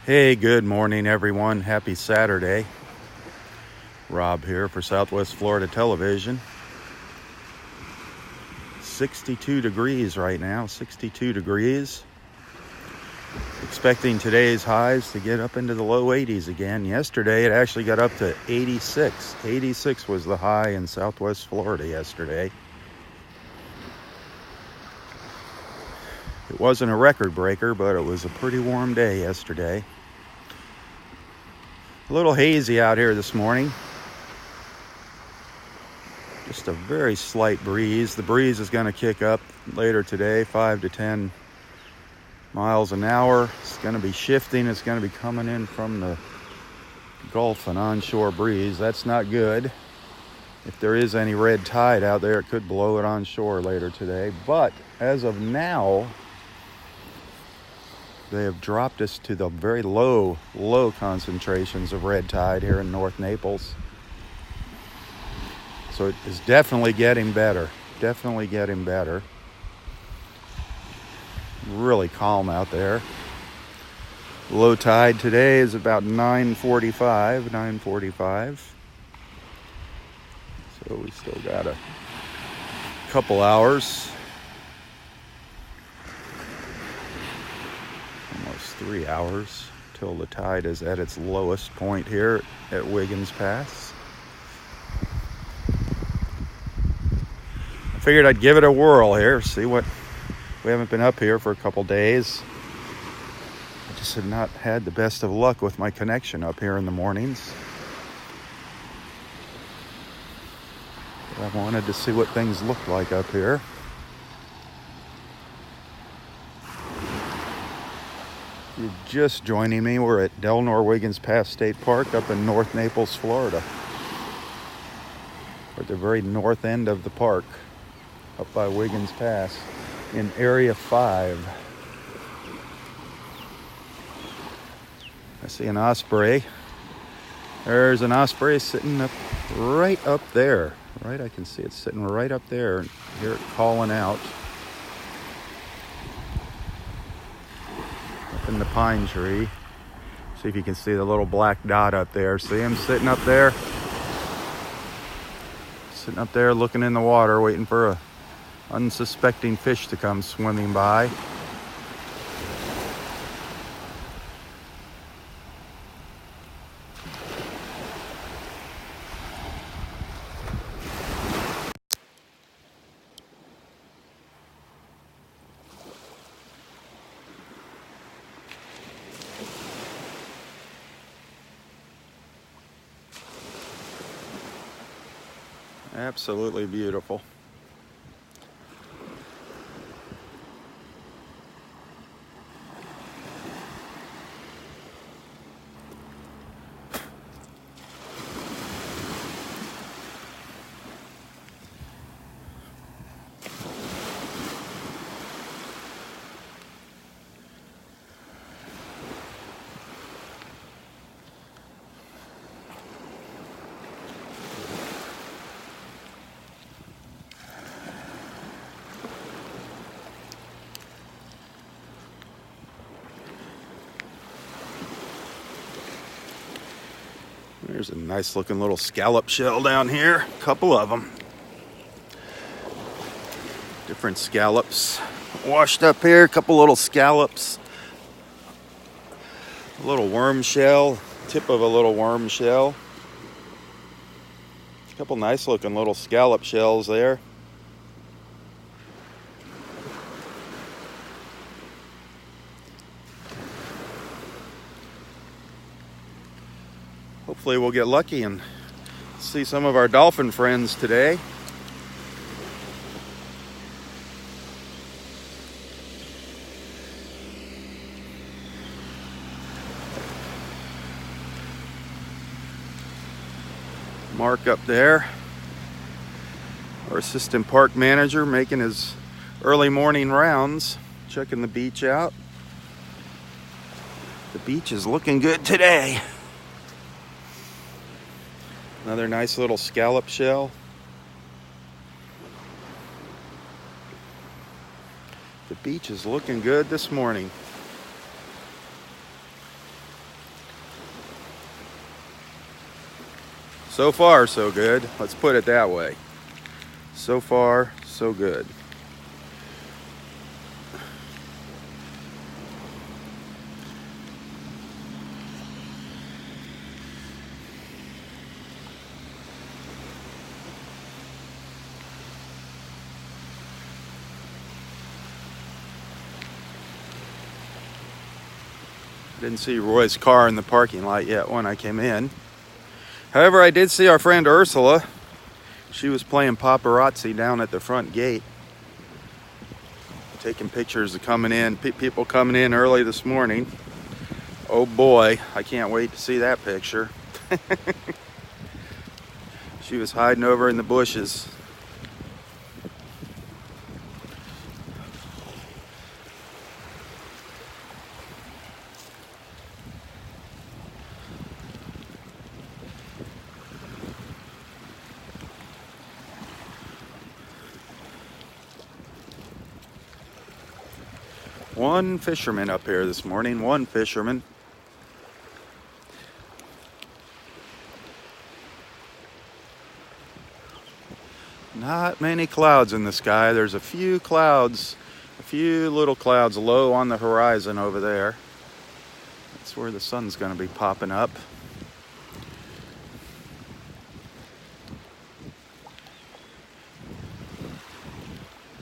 Hey, good morning, everyone. Happy Saturday. Rob here for Southwest Florida Television. 62 degrees right now, 62 degrees. Expecting today's highs to get up into the low 80s again. Yesterday, it actually got up to 86. 86 was the high in Southwest Florida yesterday. It wasn't a record breaker, but it was a pretty warm day yesterday. A little hazy out here this morning. Just a very slight breeze. The breeze is going to kick up later today, 5 to 10 miles an hour. It's going to be shifting. It's going to be coming in from the Gulf, an onshore breeze. That's not good. If there is any red tide out there, it could blow it onshore later today. But as of now, they have dropped us to the very low concentrations of red tide here in North Naples. So it is definitely getting better. Definitely getting better. Really calm out there. Low tide today is about 9:45. So we still got a couple hours. Almost 3 hours till the tide is at its lowest point here at Wiggins Pass. I figured I'd give it a whirl here, see what. We haven't been up here for a couple days. I just have not had the best of luck with my connection up here in the mornings. But I wanted to see what things look like up here. If you're just joining me, we're at Delnor Wiggins Pass State Park up in North Naples, Florida. We're at the very north end of the park, up by Wiggins Pass, in Area 5. I see an osprey. There's an osprey sitting right up there. Right, I can see it sitting right up there and hear it calling out. Up in the pine tree. See if you can see the little black dot up there. See him sitting up there? Sitting up there looking in the water, waiting for a unsuspecting fish to come swimming by. Absolutely beautiful. There's a nice looking little scallop shell down here. A couple of them. Different scallops washed up here. A couple little scallops. A little worm shell. Tip of a little worm shell. A couple nice looking little scallop shells there. Hopefully we'll get lucky and see some of our dolphin friends today. Mark up there, our assistant park manager, making his early morning rounds, checking the beach out. The beach is looking good today. Another nice little scallop shell. The beach is looking good this morning. So far, so good. Let's put it that way. So far, so good. Didn't see Roy's car in the parking lot yet when I came in. However, I did see our friend Ursula. She was playing paparazzi down at the front gate, taking pictures of coming in, people coming in early this morning. Oh boy, I can't wait to see that picture. She was hiding over in the bushes. One fisherman up here this morning, one fisherman. Not many clouds in the sky. There's a few clouds, a few little clouds low on the horizon over there. That's where the sun's going to be popping up.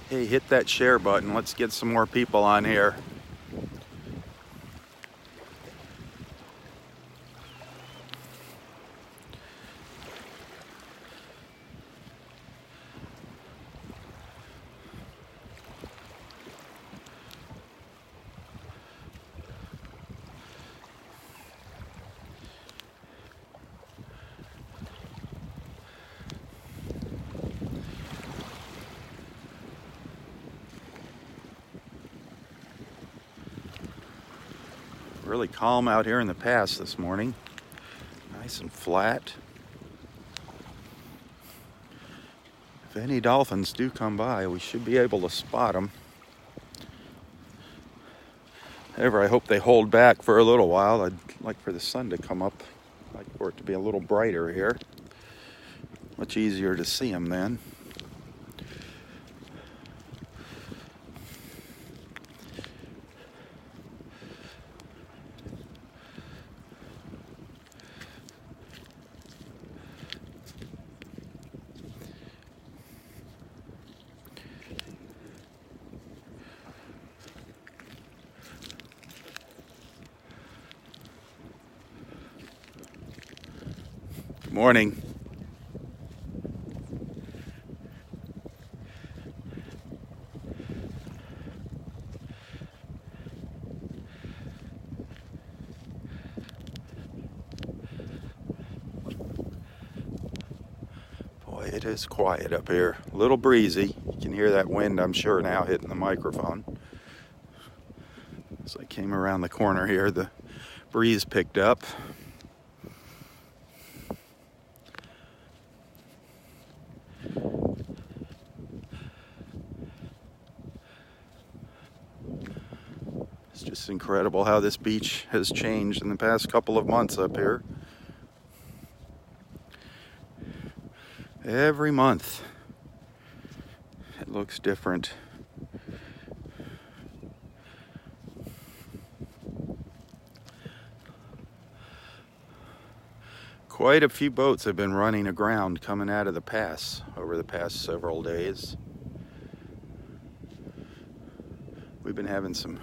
Hey, hit that share button. Let's get some more people on here. Really calm out here in the pass this morning. Nice and flat. If any dolphins do come by, we should be able to spot them. However, I hope they hold back for a little while. I'd like for the sun to come up. I'd like for it to be a little brighter here. Much easier to see them then. Good morning. Boy, it is quiet up here. A little breezy. You can hear that wind, I'm sure, now hitting the microphone. As I came around the corner here, the breeze picked up. It's just incredible how this beach has changed in the past couple of months up here. Every month it looks different. Quite a few boats have been running aground coming out of the pass over the past several days. We've been having some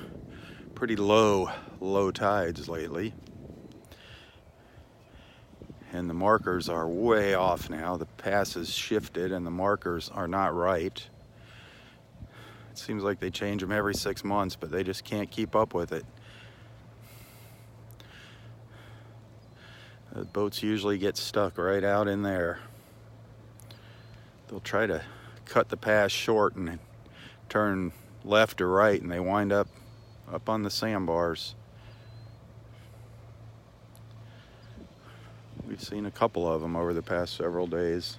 pretty low tides lately. And the markers are way off now. The pass has shifted and the markers are not right. It seems like they change them every 6 months, but they just can't keep up with it. The boats usually get stuck right out in there. They'll try to cut the pass short and turn left or right, and they wind up on the sandbars. We've seen a couple of them over the past several days.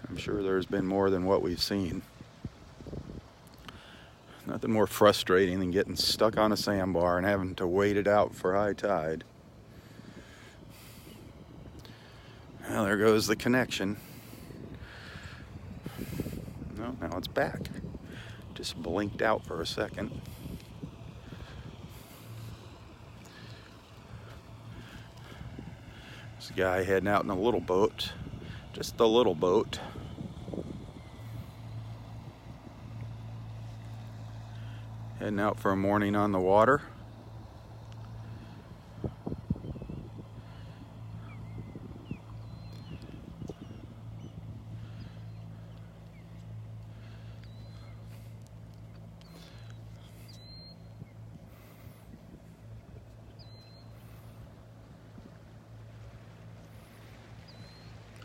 I'm sure there's been more than what we've seen. Nothing more frustrating than getting stuck on a sandbar and having to wait it out for high tide. Well, there goes the connection. No, now it's back. Just blinked out for a second. This guy heading out in a little boat. Just a little boat. Heading out for a morning on the water.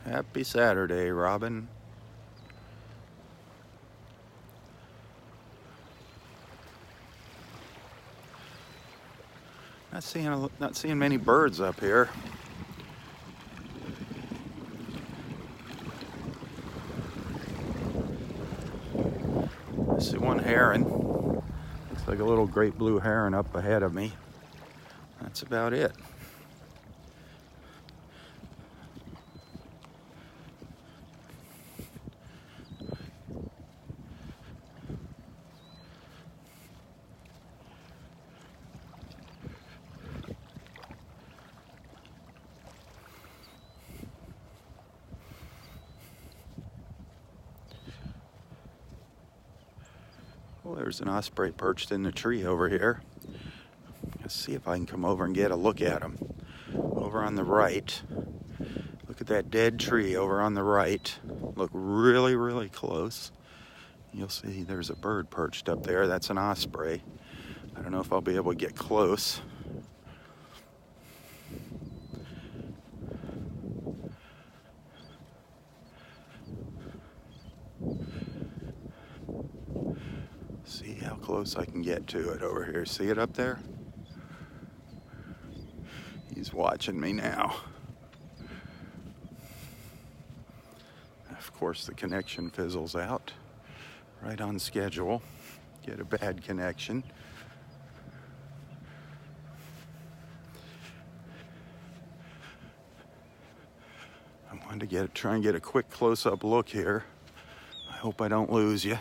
Happy Saturday, Robin. Not seeing many birds up here. I see one heron. Looks like a little great blue heron up ahead of me. That's about it. Well, there's an osprey perched in the tree over here. Let's see if I can come over and get a look at him. Over on the right. Look at that dead tree over on the right. Look really, really close. You'll see there's a bird perched up there. That's an osprey. I don't know if I'll be able to get close. See how close I can get to it over here. See it up there? He's watching me now. Of course, the connection fizzles out. Right on schedule. Get a bad connection. I wanted to try and get a quick close-up look here. I hope I don't lose you.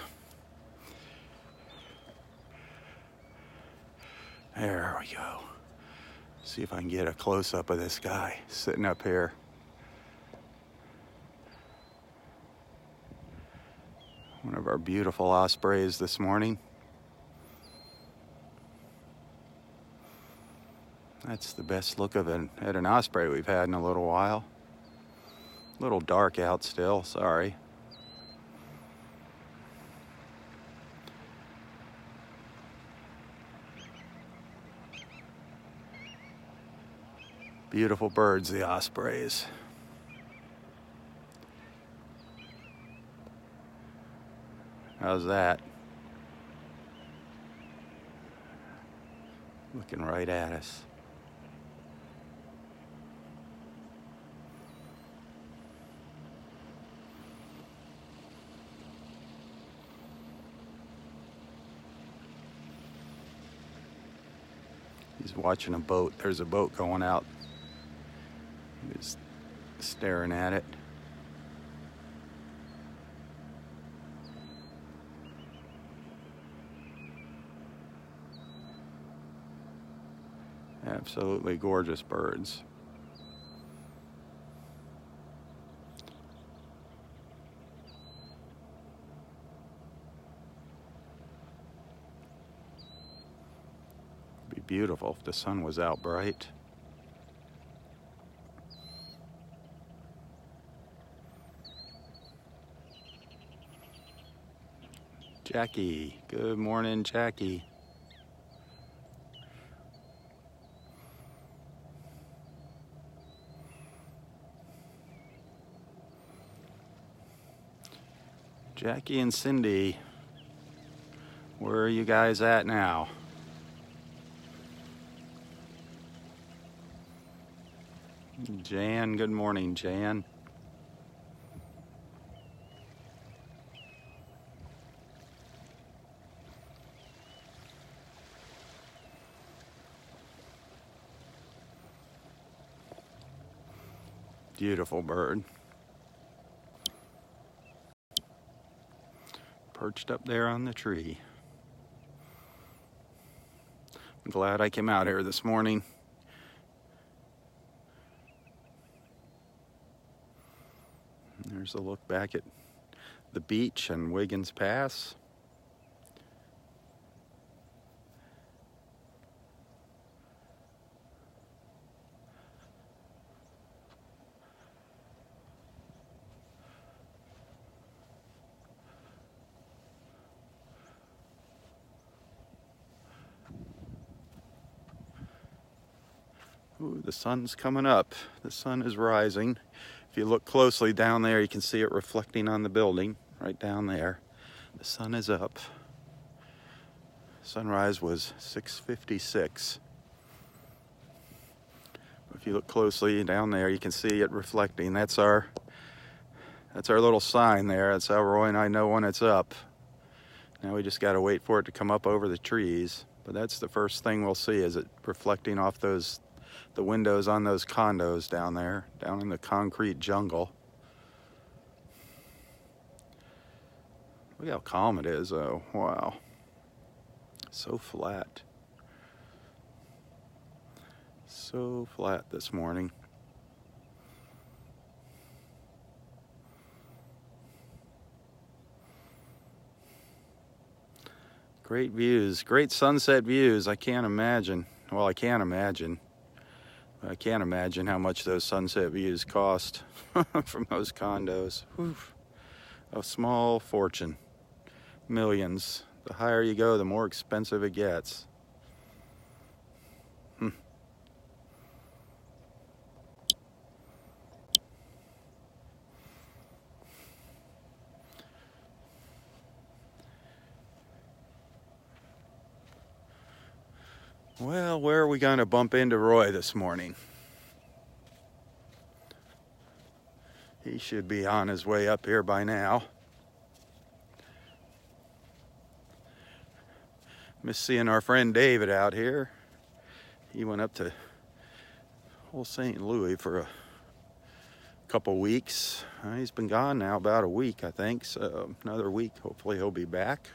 There we go. See if I can get a close-up of this guy sitting up here. One of our beautiful ospreys this morning. That's the best look at an osprey we've had in a little while. A little dark out still, sorry. Beautiful birds, the ospreys. How's that? Looking right at us. He's watching a boat. There's a boat going out. He's staring at it. Absolutely gorgeous birds. It'd be beautiful if the sun was out bright. Jackie, good morning, Jackie. Jackie and Cindy, where are you guys at now? Jan, good morning, Jan. Beautiful bird. Perched up there on the tree. I'm glad I came out here this morning. There's a look back at the beach and Wiggins Pass. Ooh, the sun's coming up. The sun is rising. If you look closely down there, you can see it reflecting on the building right down there. The sun is up. Sunrise was 6:56. If you look closely down there, you can see it reflecting. That's our little sign there. That's how Roy and I know when it's up. Now we just got to wait for it to come up over the trees. But that's the first thing we'll see, is it reflecting off the windows on those condos down there, down in the concrete jungle. Look how calm it is, though. Wow. So flat. So flat this morning. Great views, great sunset views. I can't imagine. Well, I can imagine. I can't imagine how much those sunset views cost from those condos. Whew. A small fortune. Millions. The higher you go, the more expensive it gets. Well, where are we going to bump into Roy this morning? He should be on his way up here by now. Miss seeing our friend David out here. He went up to old St. Louis for a couple weeks. He's been gone now about a week, I think. So another week, hopefully he'll be back.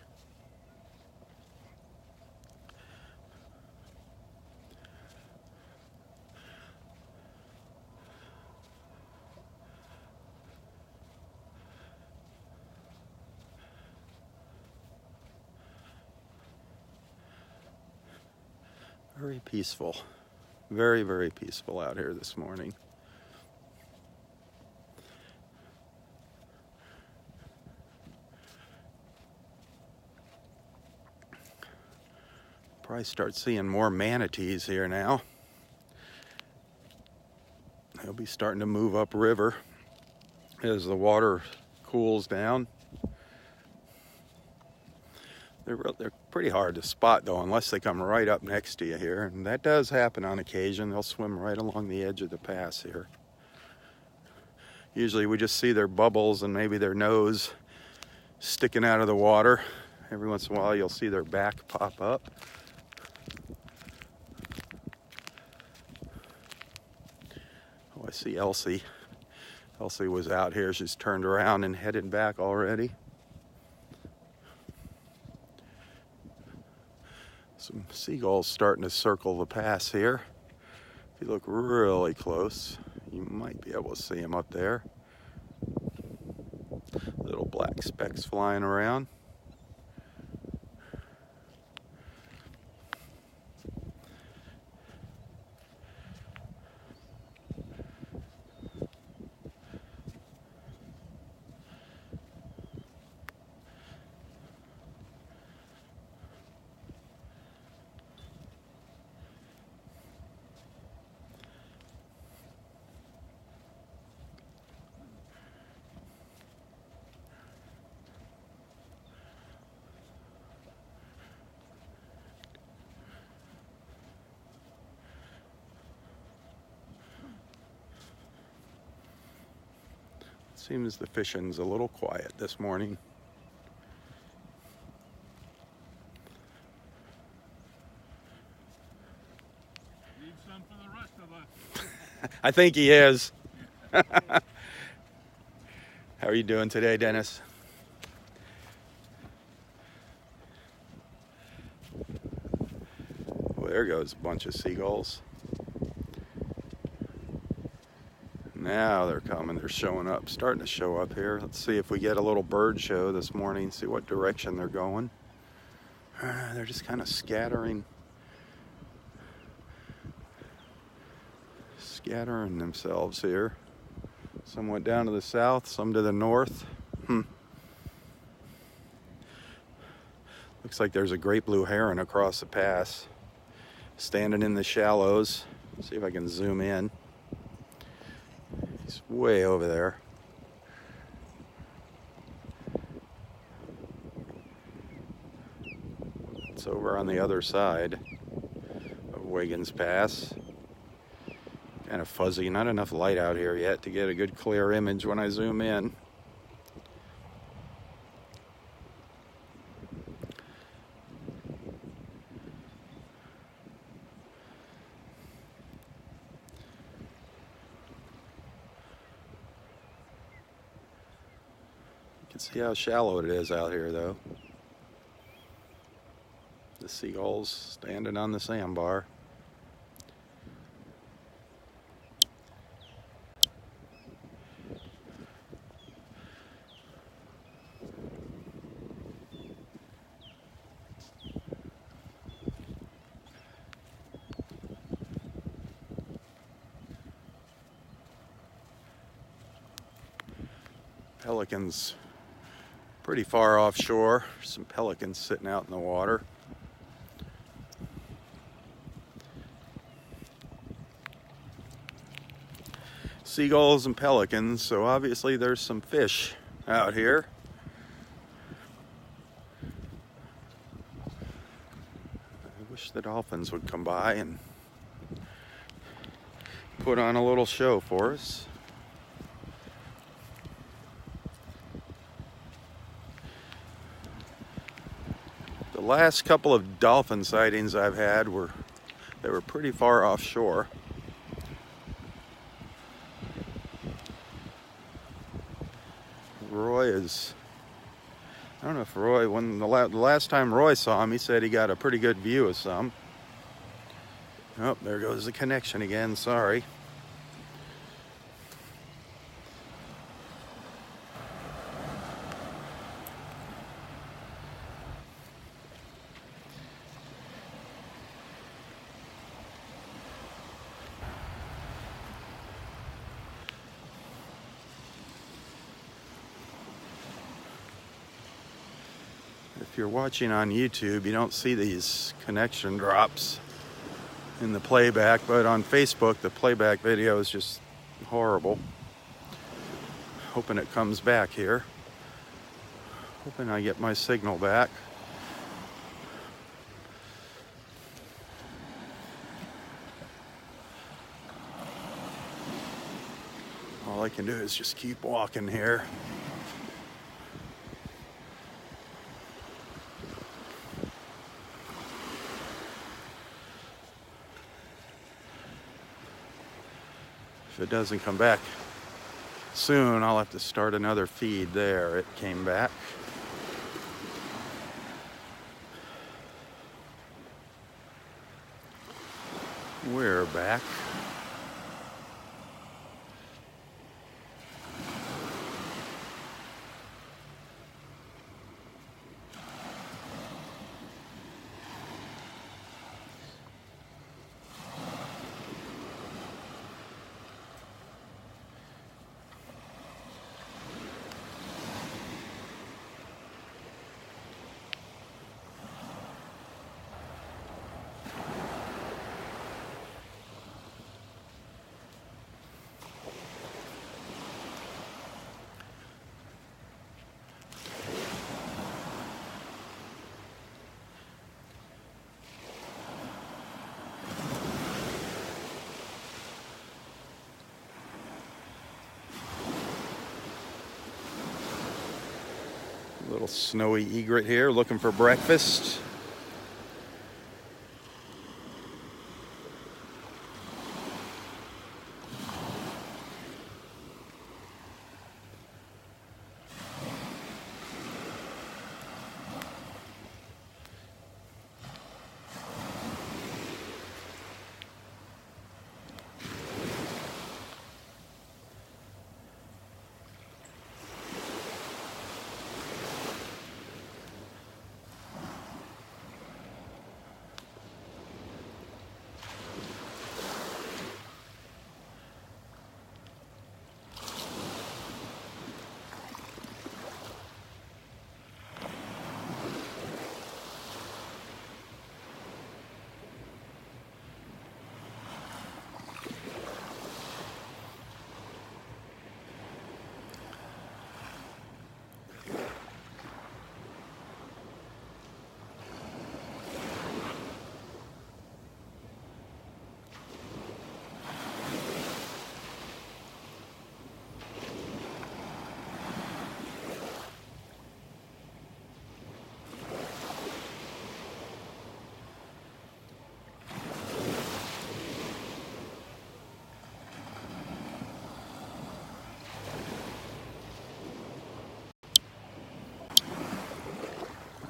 Very peaceful. Very, very peaceful out here this morning. Probably start seeing more manatees here now. They'll be starting to move upriver as the water cools down. They're pretty hard to spot, though, unless they come right up next to you here. And that does happen on occasion. They'll swim right along the edge of the pass here. Usually we just see their bubbles and maybe their nose sticking out of the water. Every once in a while you'll see their back pop up. Oh, I see Elsie. Elsie was out here. She's turned around and headed back already. Some seagulls starting to circle the pass here. If you look really close, you might be able to see them up there. Little black specks flying around. Seems the fishing's a little quiet this morning. Need some for the rest of us. I think he is. How are you doing today, Dennis? Well, there goes a bunch of seagulls. Now they're coming, they're showing up, starting to show up here. Let's see if we get a little bird show this morning, see what direction they're going. They're just kind of scattering themselves here. Some went down to the south, some to the north. Looks like there's a great blue heron across the pass, standing in the shallows. See if I can zoom in. He's way over there. It's over on the other side of Wiggins Pass. Kind of fuzzy, not enough light out here yet to get a good clear image when I zoom in. You can see how shallow it is out here though. The seagulls standing on the sandbar. Pelicans pretty far offshore. Some pelicans sitting out in the water. Seagulls and pelicans, so obviously there's some fish out here. I wish the dolphins would come by and put on a little show for us. The last couple of dolphin sightings I've had were pretty far offshore. I don't know if Roy, when the last time Roy saw him, he said he got a pretty good view of some. Oh, there goes the connection again, sorry. If you're watching on YouTube, you don't see these connection drops in the playback, but on Facebook, the playback video is just horrible. Hoping it comes back here. Hoping I get my signal back. All I can do is just keep walking here. If it doesn't come back soon, I'll have to start another feed there. It came back. We're back. Little snowy egret here looking for breakfast.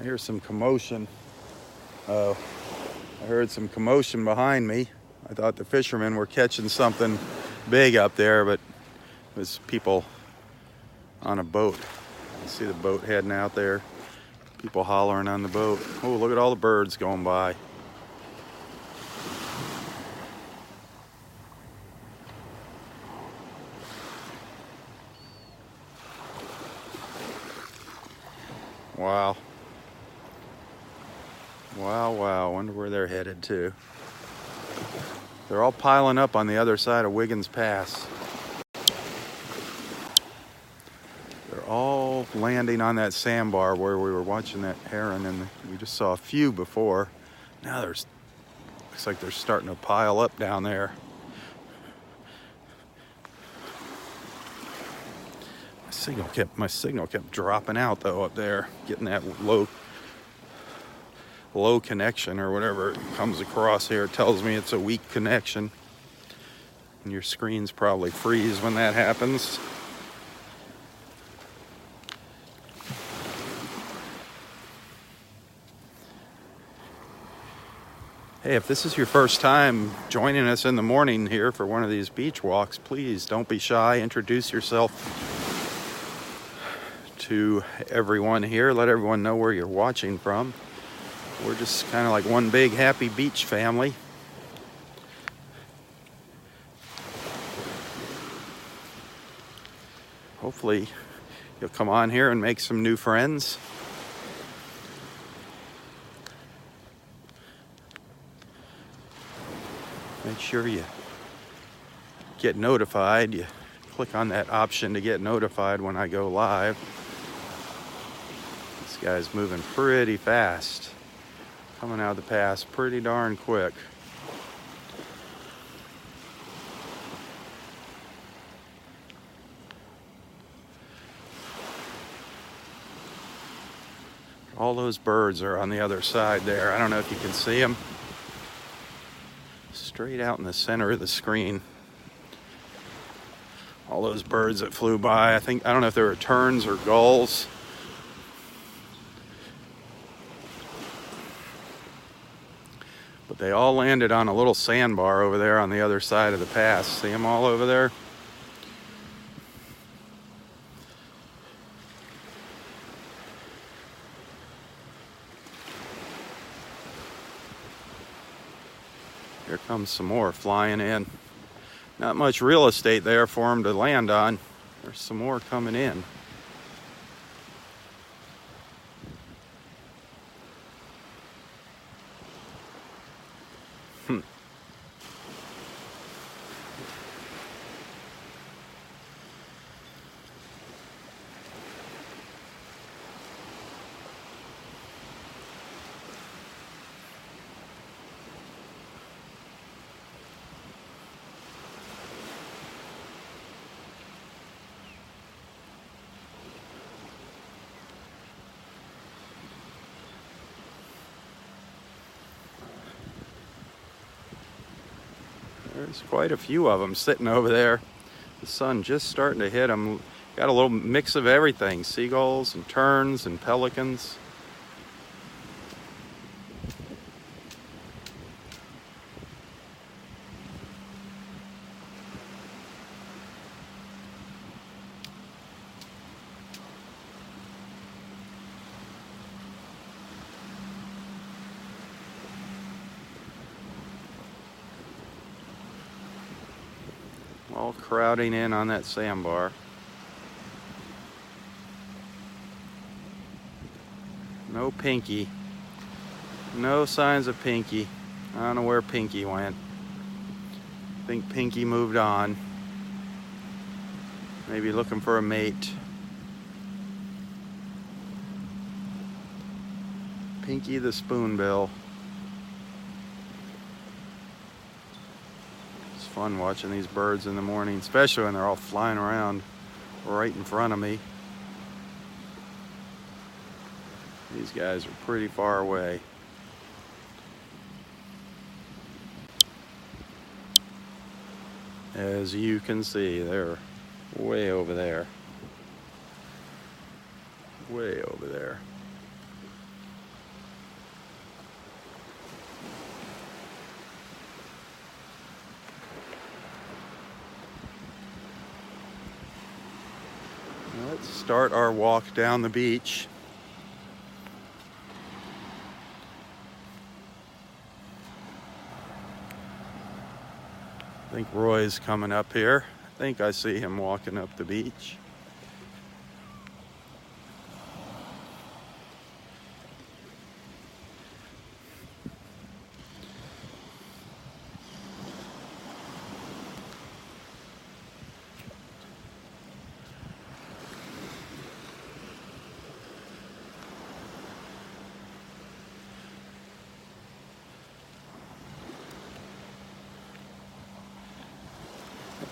hear some commotion. I heard some commotion behind me. I thought the fishermen were catching something big up there, but it was people on a boat. You see the boat heading out there. People hollering on the boat. Oh, look at all the birds going by. Wow. Wow. Wonder where they're headed to. They're all piling up on the other side of Wiggins Pass. They're all landing on that sandbar where we were watching that heron, and we just saw a few before. Now looks like they're starting to pile up down there. My signal kept dropping out though up there, getting that low connection or whatever it comes across here. It tells me it's a weak connection, and your screens probably freeze when that happens. Hey, if this is your first time joining us in the morning here for one of these beach walks, please don't be shy. Introduce yourself to everyone here. Let everyone know where you're watching from. We're just kind of like one big happy beach family. Hopefully you'll come on here and make some new friends. Make sure you get notified. You click on that option to get notified when I go live. This guy's moving pretty fast. Coming out of the pass pretty darn quick. All those birds are on the other side there. I don't know if you can see them. Straight out in the center of the screen. All those birds that flew by. I don't know if they were terns or gulls. But they all landed on a little sandbar over there on the other side of the pass. See them all over there? Here comes some more flying in. Not much real estate there for them to land on. There's some more coming in. There's quite a few of them sitting over there. The sun just starting to hit them. Got a little mix of everything. Seagulls and terns and pelicans. All crowding in on that sandbar. No Pinky. No signs of Pinky. I don't know where Pinky went. I think Pinky moved on. Maybe looking for a mate. Pinky the spoonbill. It's fun watching these birds in the morning, especially when they're all flying around right in front of me. These guys are pretty far away. As you can see, they're way over there. Way over there. start our walk down the beach. I think Roy's coming up here. I think I see him walking up the beach.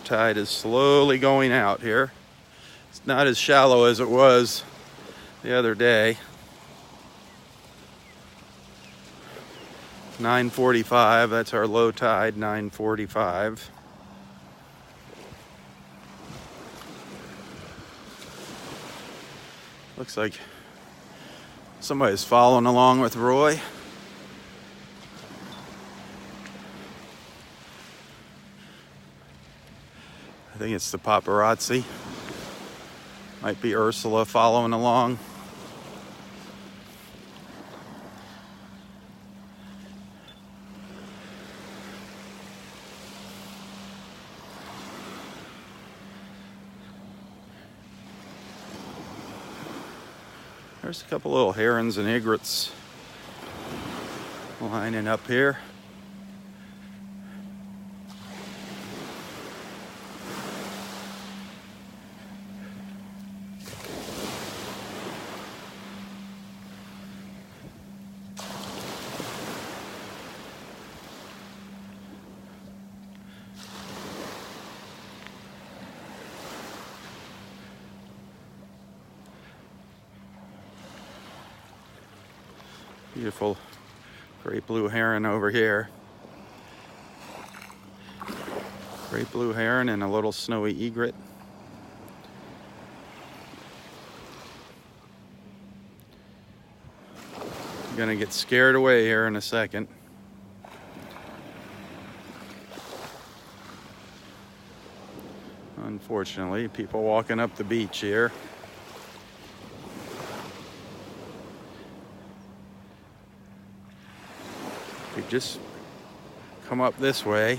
Tide is slowly going out here. It's not as shallow as it was the other day. 9:45, that's our low tide, 9:45. Looks like somebody's following along with Roy. I think it's the paparazzi. Might be Ursula following along. There's a couple little herons and egrets lining up here. Beautiful great blue heron over here. Great blue heron and a little snowy egret. I'm gonna get scared away here in a second. Unfortunately, people walking up the beach here. If you just come up this way,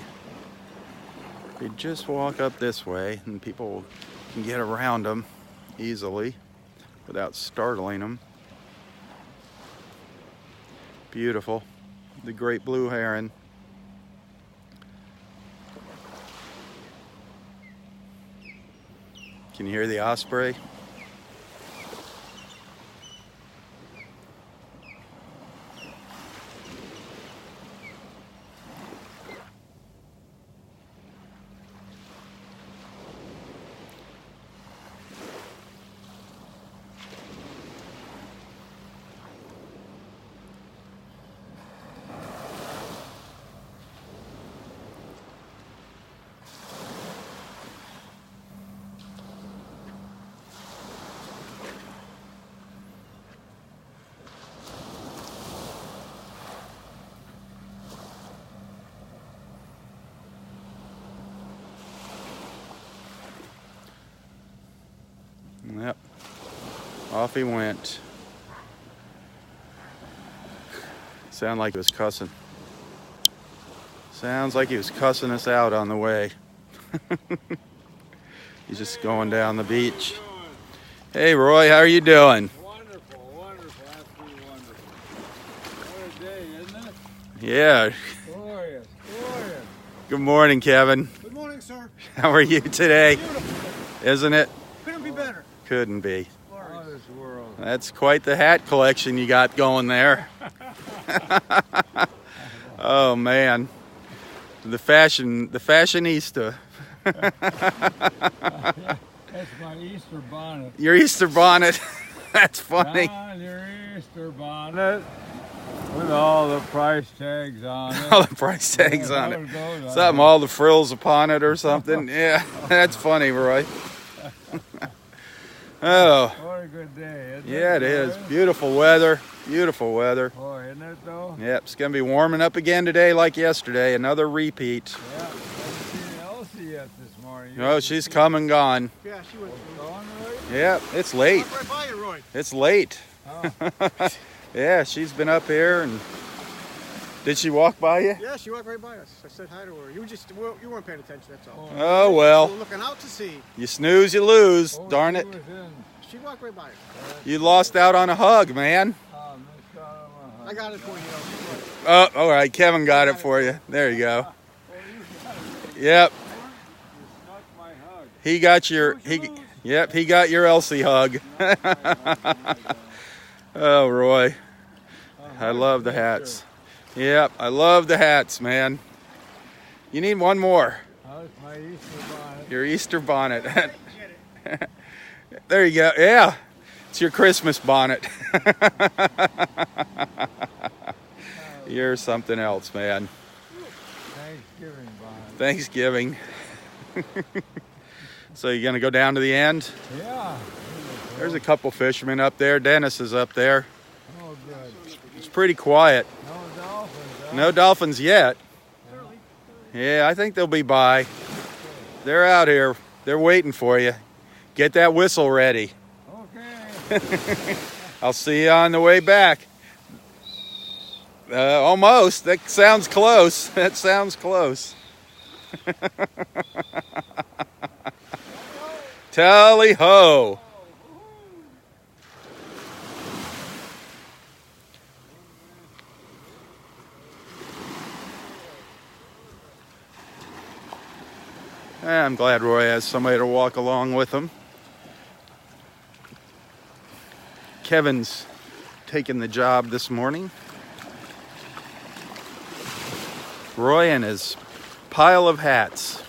if you just walk up this way, and people can get around them easily without startling them. Beautiful. The great blue heron. Can you hear the osprey? Yep, off he went. Sound like he was cussing. Sounds like he was cussing us out on the way. He's just going down the beach. Hey Roy, how are you doing? Wonderful, wonderful, absolutely wonderful. What a day, isn't it? Yeah. Glorious, glorious. Good morning, Kevin. Good morning, sir. How are you today? Beautiful. Isn't it? Couldn't be better. Couldn't be. Oh, this world. That's quite the hat collection you got going there. Oh man, the fashionista. Yeah, that's my Easter bonnet. Your Easter bonnet. That's funny. Ah, your Easter bonnet with all the price tags on it. All the price tags on it. Something, all the frills upon it or something. Yeah, that's funny, Roy. Oh. What a good day, isn't it? Yeah, it is. Beautiful weather. Beautiful weather. Boy, isn't it though? Yep, it's going to be warming up again today like yesterday. Another repeat. Yeah, I haven't seen Elsie yet this morning. Oh, she's come and gone. Yeah, she was gone already? Yeah, it's late. Walk right by you, Roy. It's late. Oh. Yeah, she's been up here, and did she walk by you? Yeah, she walked right by us. I said hi to her. You weren't paying attention, that's all. Oh, You well. were looking out to sea. You snooze, you lose. Oh, Darn she it. was in. She walked right by us. You lost out on a hug, man. Oh, missed out on my I got it for you. Oh, all right. Kevin got it for you. There you go. Yep. You snuck my hug. He got your he got your Elsie hug. Oh, Roy. I love the hats. Yep, I love the hats, man. You need one more. How's my Easter bonnet? Your Easter bonnet. There you go. Yeah. It's your Christmas bonnet. You're something else, man. Thanksgiving bonnet. Thanksgiving. So you're going to go down to the end? Yeah. There's a couple fishermen up there. Dennis is up there. Oh, good. It's pretty quiet. No dolphins, huh? No dolphins yet. Yeah, I think they'll be by. They're out here. They're waiting for you. Get that whistle ready. Okay. I'll see you on the way back. Almost. That sounds close. That sounds close. Tally ho. I'm glad Roy has somebody to walk along with him. Kevin's taking the job this morning. Roy and his pile of hats.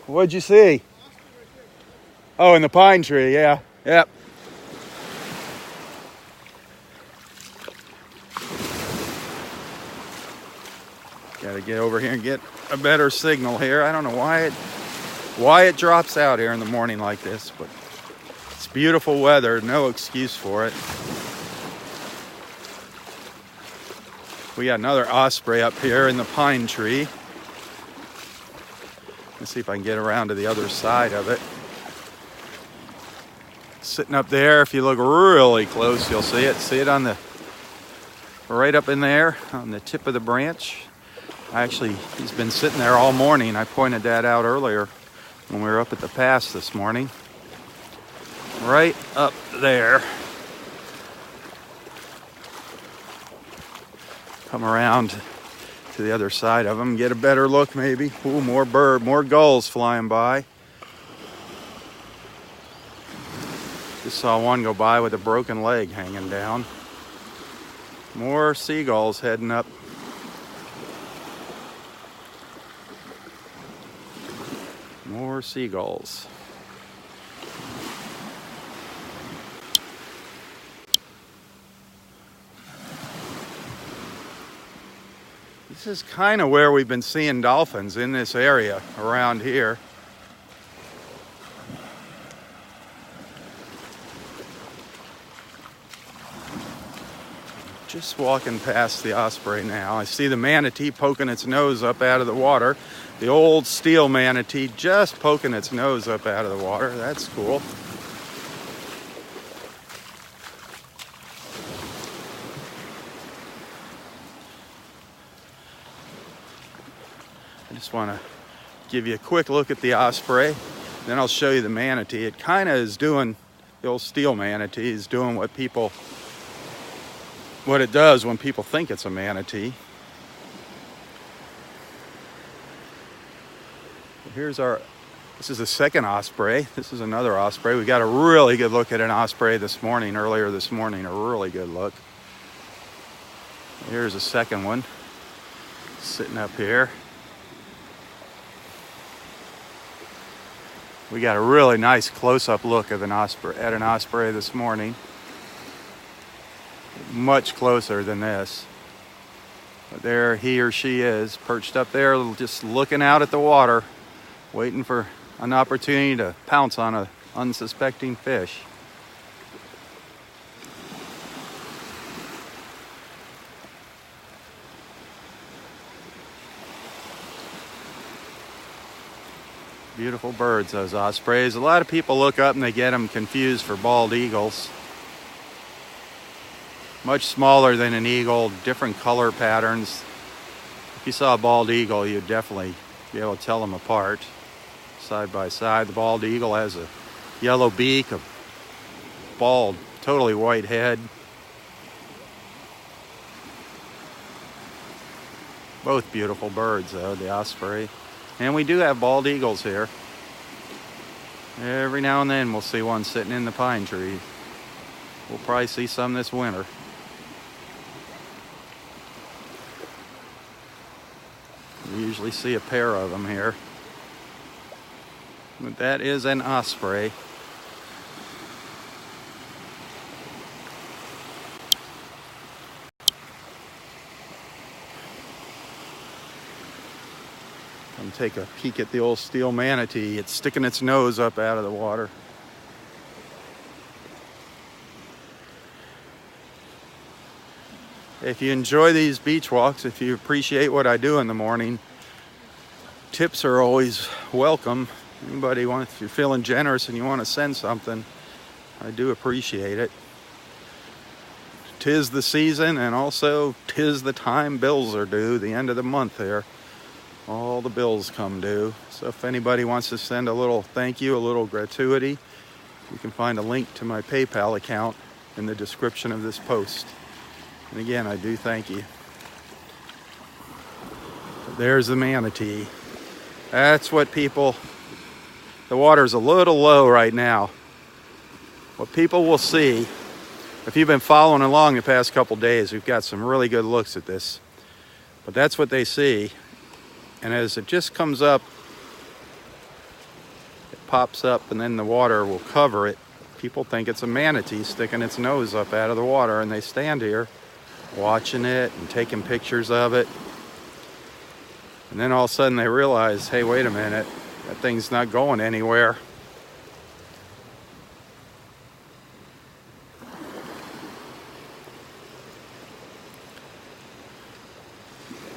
What'd you see? Oh, in the pine tree, yeah. Yep. Gotta get over here and get a better signal here. I don't know why it drops out here in the morning like this, but it's beautiful weather, no excuse for it. We got another osprey up here in the pine tree. Let's see if I can get around to the other side of it. Sitting up there, if you look really close, you'll see it. See it on the right up in there on the tip of the branch. Actually, he's been sitting there all morning. I pointed that out earlier when we were up at the pass this morning. Right up there. Come around to the other side of him, get a better look maybe. Ooh, more gulls flying by. Just saw one go by with a broken leg hanging down. More seagulls heading up. More seagulls. This is kind of where we've been seeing dolphins, in this area around here. Just walking past the osprey now. I see the manatee poking its nose up out of the water. The old steel manatee just poking its nose up out of the water. That's cool. I just want to give you a quick look at the osprey. Then I'll show you the manatee. It kind of is doing, the old steel manatee is doing what it does when people think it's a manatee. This is the second osprey. This is another osprey. We got a really good look at an osprey earlier this morning, a really good look. Here's a second one, sitting up here. We got a really nice close-up look at an osprey this morning. Much closer than this. But there he or she is, perched up there, just looking out at the water, waiting for an opportunity to pounce on an unsuspecting fish. Beautiful birds, those ospreys. A lot of people look up and they get them confused for bald eagles. Much smaller than an eagle, different color patterns. If you saw a bald eagle, you'd definitely be able to tell them apart side by side. The bald eagle has a yellow beak, a bald, totally white head. Both beautiful birds, though, the osprey. And we do have bald eagles here. Every now and then we'll see one sitting in the pine tree. We'll probably see some this winter. We usually see a pair of them here. But that is an osprey. Come take a peek at the old steel manatee. It's sticking its nose up out of the water. If you enjoy these beach walks, if you appreciate what I do in the morning, tips are always welcome. Anybody wants, if you're feeling generous and you want to send something, I do appreciate it. 'Tis the season, and also 'tis the time bills are due, the end of the month here. All the bills come due. So if anybody wants to send a little thank you, a little gratuity, you can find a link to my PayPal account in the description of this post. And again, I do thank you. There's the manatee. That's what people, the water's a little low right now. What people will see, if you've been following along the past couple days, we've got some really good looks at this. But that's what they see. And as it just comes up, it pops up and then the water will cover it. People think it's a manatee sticking its nose up out of the water, and they stand here watching it and taking pictures of it. And then all of a sudden they realize, hey, wait a minute, that thing's not going anywhere.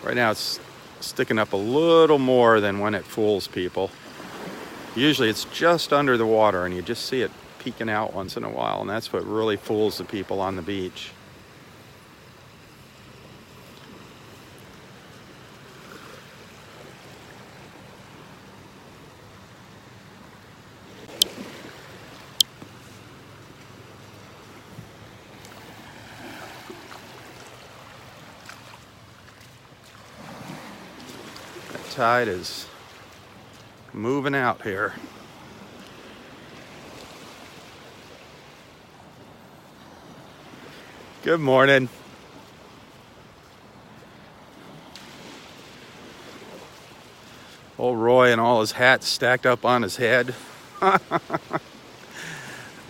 Right now it's sticking up a little more than when it fools people. Usually it's just under the water and you just see it peeking out once in a while, and that's what really fools the people on the beach. Tide is moving out here. Good morning. Old Roy and all his hats stacked up on his head.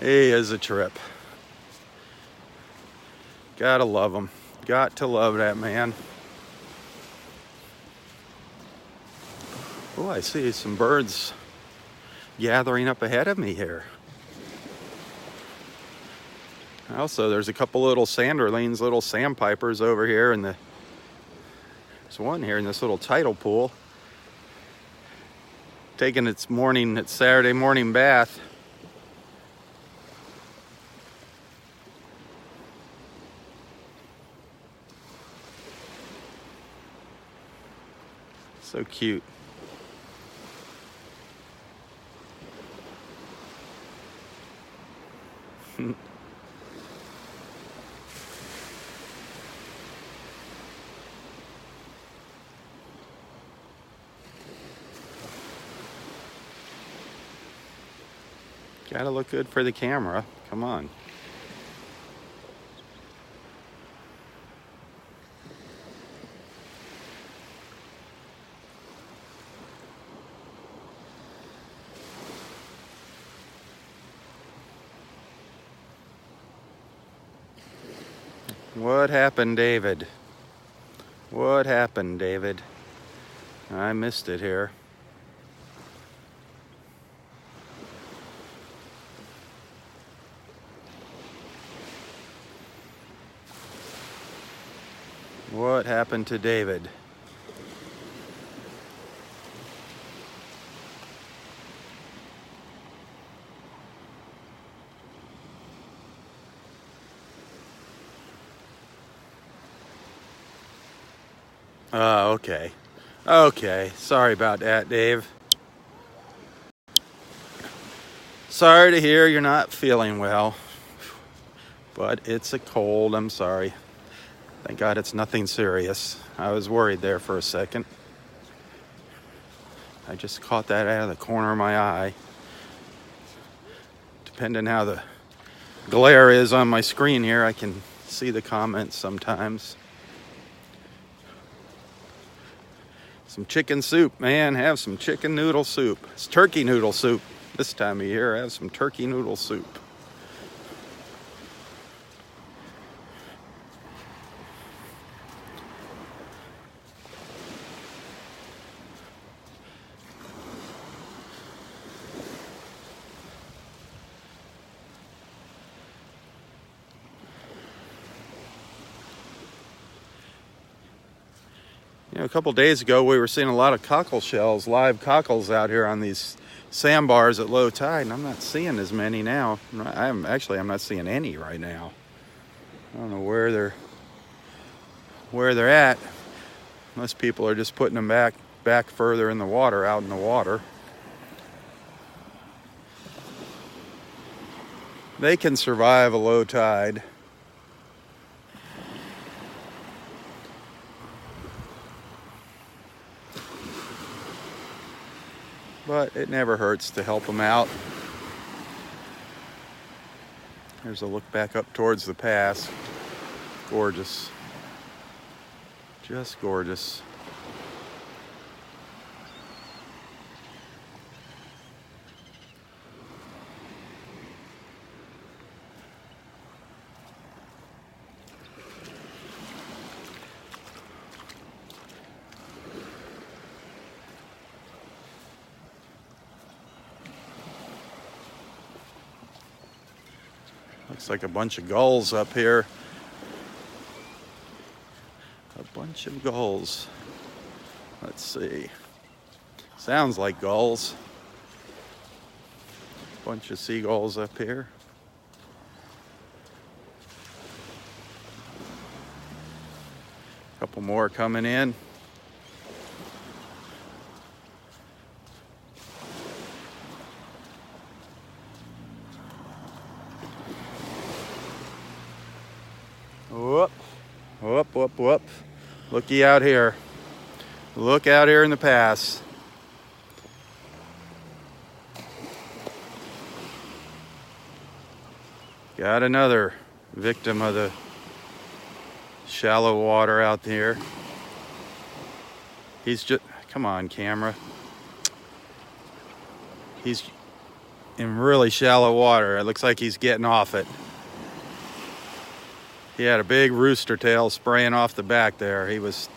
He is a trip. Gotta love him. Got to love that man. Oh, I see some birds gathering up ahead of me here. Also, there's a couple little sanderlings, little sandpipers over here, and there's one here in this little tidal pool taking its Saturday morning bath. So cute. Gotta look good for the camera. Come on. What happened, David? What happened, David? I missed it here. What happened to David? Oh, okay. Okay. Sorry about that, Dave. Sorry to hear you're not feeling well. But it's a cold. I'm sorry. Thank God it's nothing serious. I was worried there for a second. I just caught that out of the corner of my eye. Depending how the glare is on my screen here, I can see the comments sometimes. Some chicken soup, man. Have some chicken noodle soup. It's turkey noodle soup this time of year. Have some turkey noodle soup. You know, a couple days ago, we were seeing a lot of cockle shells, live cockles out here on these sandbars at low tide, and I'm not seeing as many now. I'm not seeing any right now. I don't know where they're at. Most people are just putting them back further in the water, out in the water. They can survive a low tide. But it never hurts to help them out. Here's a look back up towards the pass. Gorgeous. Just gorgeous. Looks like a bunch of gulls up here. A bunch of gulls. Let's see. Sounds like gulls. Bunch of seagulls up here. Couple more coming in. Whoop, whoop, whoop, whoop. Looky out here. Look out here in the pass. Got another victim of the shallow water out there. He's just, come on, camera. He's in really shallow water. It looks like he's getting off it. He had a big rooster tail spraying off the back there. He was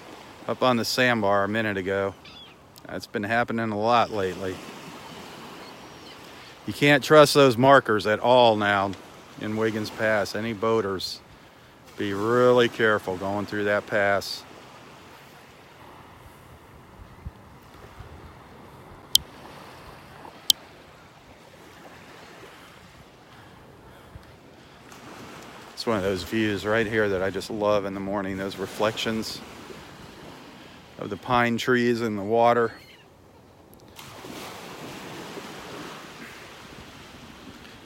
up on the sandbar a minute ago. That's been happening a lot lately. You can't trust those markers at all now in Wiggins Pass. Any boaters, be really careful going through that pass. It's one of those views right here that I just love in the morning, those reflections of the pine trees in the water.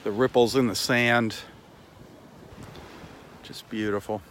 The ripples in the sand. Just beautiful.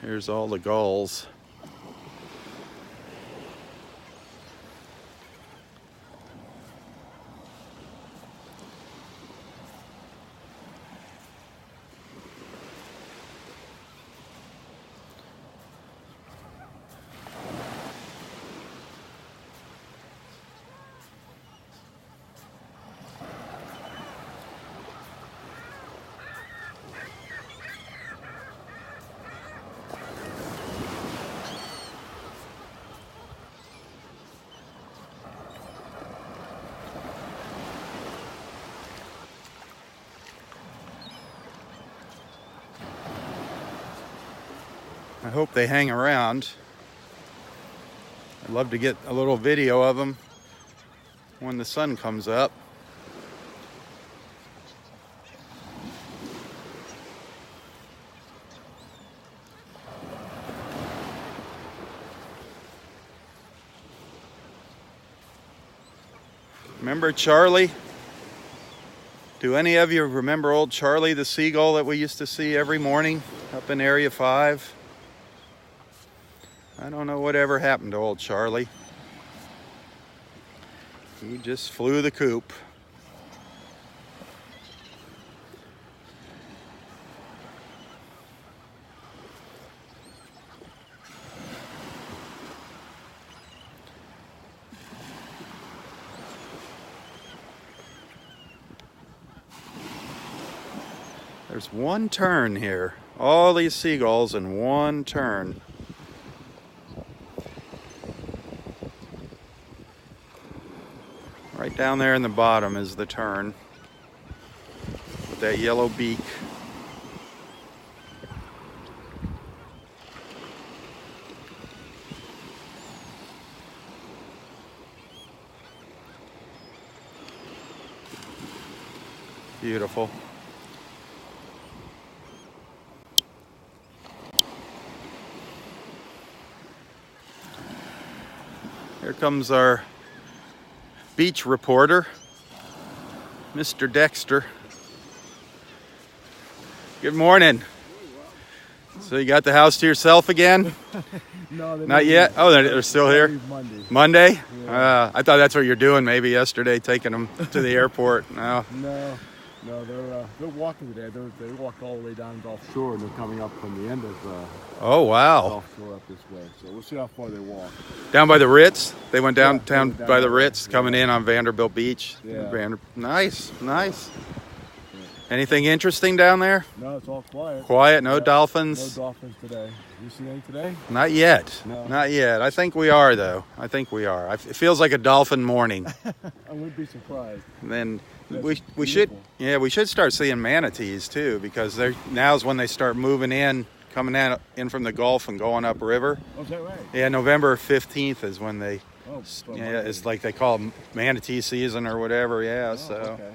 Here's all the gulls. I hope they hang around. I'd love to get a little video of them when the sun comes up. Remember Charlie? Do any of you remember old Charlie the seagull that we used to see every morning up in Area 5? I don't know whatever happened to old Charlie. He just flew the coop. There's one turn here. All these seagulls in one turn. Right down there in the bottom is the turn with that yellow beak. Beautiful. Here comes our beach reporter, Mr. Dexter. Good morning. So you got the house to yourself again? No, not yet. Oh, they're still here. Monday. Yeah. I thought that's what you're doing. Maybe yesterday, taking them to the airport. No. No, they're walking today. They walked all the way down Gulf Shore, and they're coming up from the end of Oh wow. Gulf Shore up this way. So we'll see how far they walk. Down by the Ritz. They went downtown down by the by Ritz, the- coming in on Vanderbilt Beach. Yeah. Nice. Anything interesting down there? No, it's all quiet. Quiet. No Yeah, dolphins. No dolphins today. You see any today? Not yet. No. Not yet. I think we are, though. I think we are. It feels like a dolphin morning. I wouldn't be surprised. And then That's we should beautiful. we should start seeing manatees too, because now's when they start moving in, coming in from the Gulf and going upriver. Oh, is that right? Yeah, November 15th is when they. Oh, Yeah, it's like they call it manatee season or whatever. Yeah, Oh, so okay.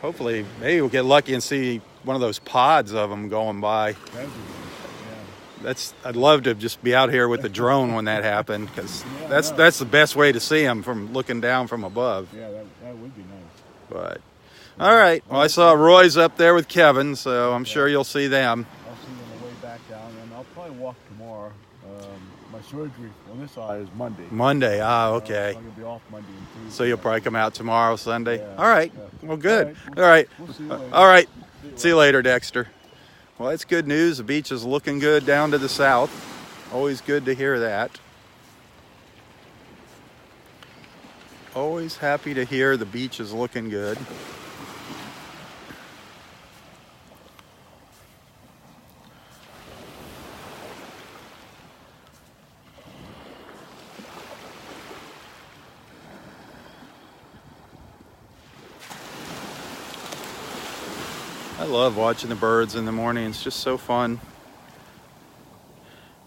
hopefully maybe we'll get lucky and see one of those pods of them going by. That'd be nice. I'd love to just be out here with the drone when that happened, because Yeah, that's the best way to see them, from looking down from above. Yeah, that would be nice. But all right, well, I saw Roy's up there with Kevin, so I'm sure you'll see them. I'll see you on the way back down, and I'll probably walk tomorrow. My surgery on this side is Monday. Monday. I'm Okay. going to be off Monday and Tuesday. So you'll probably come out tomorrow, Sunday. Yeah, All right. yeah. Well, good. All All right. We'll see you later. All right. See you later, Dexter. Well, that's good news. The beach is looking good down to the south. Always good to hear that. Always happy to hear the beach is looking good. I love watching the birds in the morning. It's just so fun.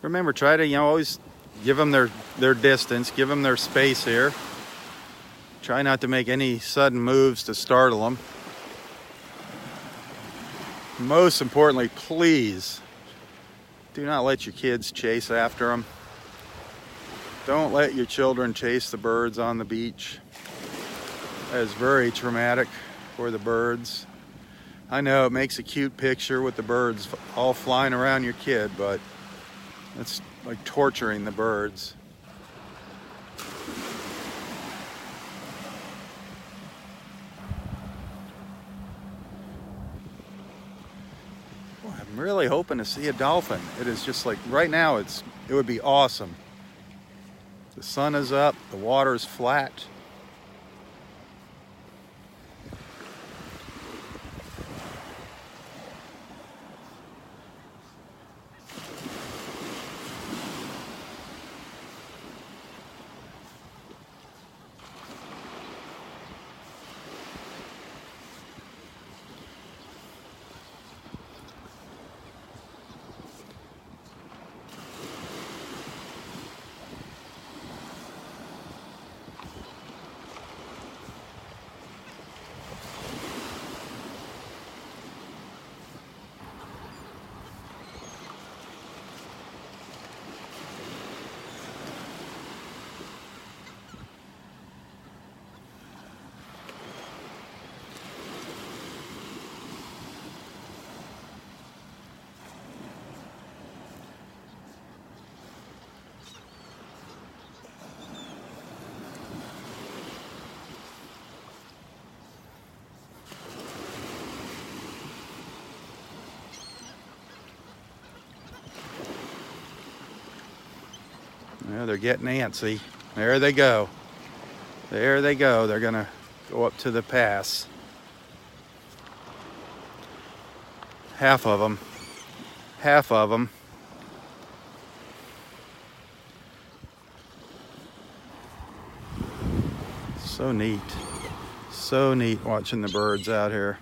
Remember, try to, always give them their distance, give them their space here. Try not to make any sudden moves to startle them. Most importantly, please do not let your kids chase after them. Don't let your children chase the birds on the beach. That is very traumatic for the birds. I know it makes a cute picture with the birds all flying around your kid, but it's like torturing the birds. Well, I'm really hoping to see a dolphin. It is just like right now it would be awesome. The sun is up, the water is flat. Oh, they're getting antsy. There they go. There they go. They're gonna go up to the pass. Half of them. Half of them. So neat. So neat watching the birds out here.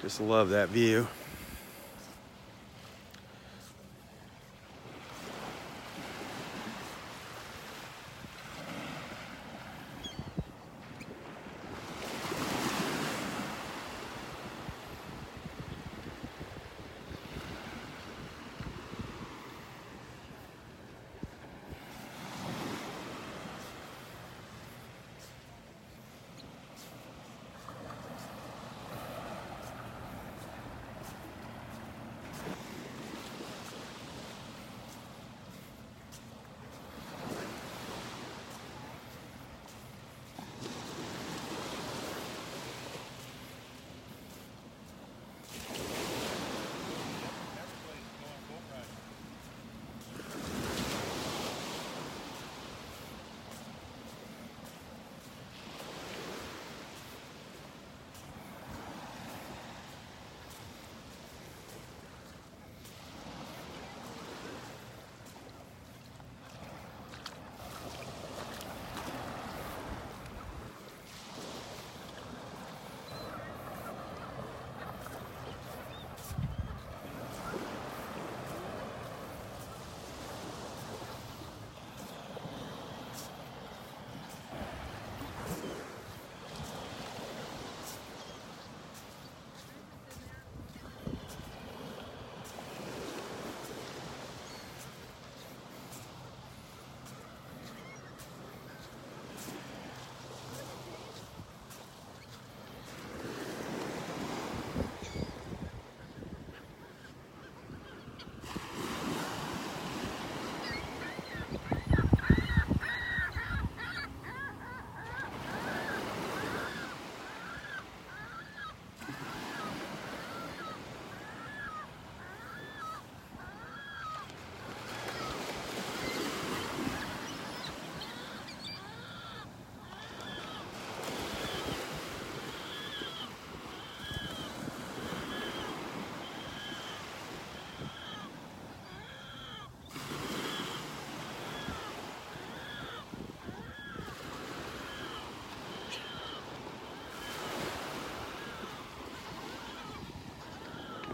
Just love that view.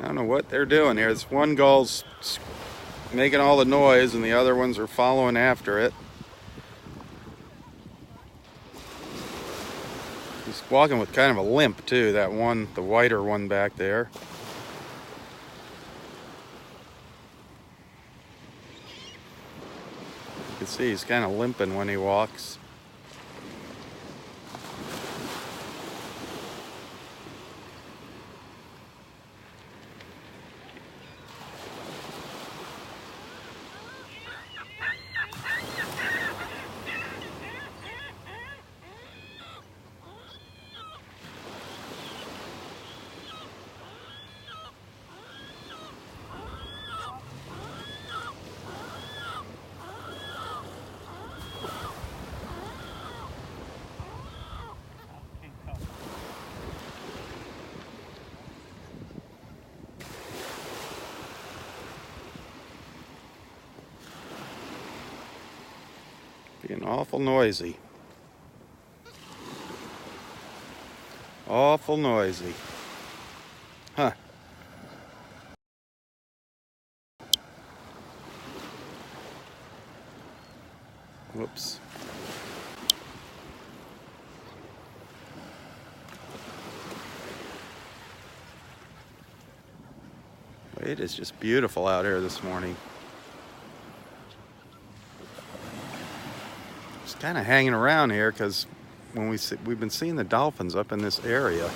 I don't know what they're doing here. This one gull's making all the noise and the other ones are following after it. He's walking with kind of a limp too, that one, the whiter one back there. You can see he's kind of limping when he walks. Awful noisy. Awful noisy. Huh. Whoops. It is just beautiful out here this morning. Just kind of hanging around here because we've been seeing the dolphins up in this area.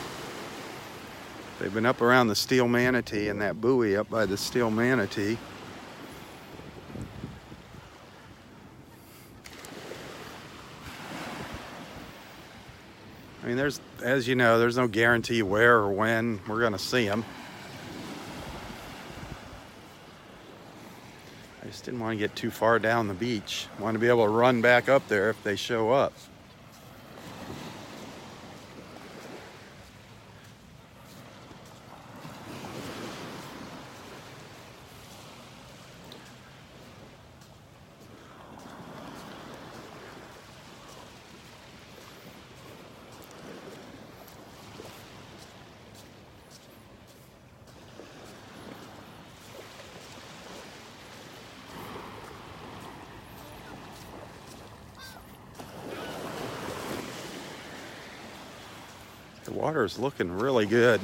They've been up around the steel manatee and that buoy up by the steel manatee. I mean, as you know, there's no guarantee where or when we're going to see them. I just didn't want to get too far down the beach. I want to be able to run back up there if they show up. The water is looking really good,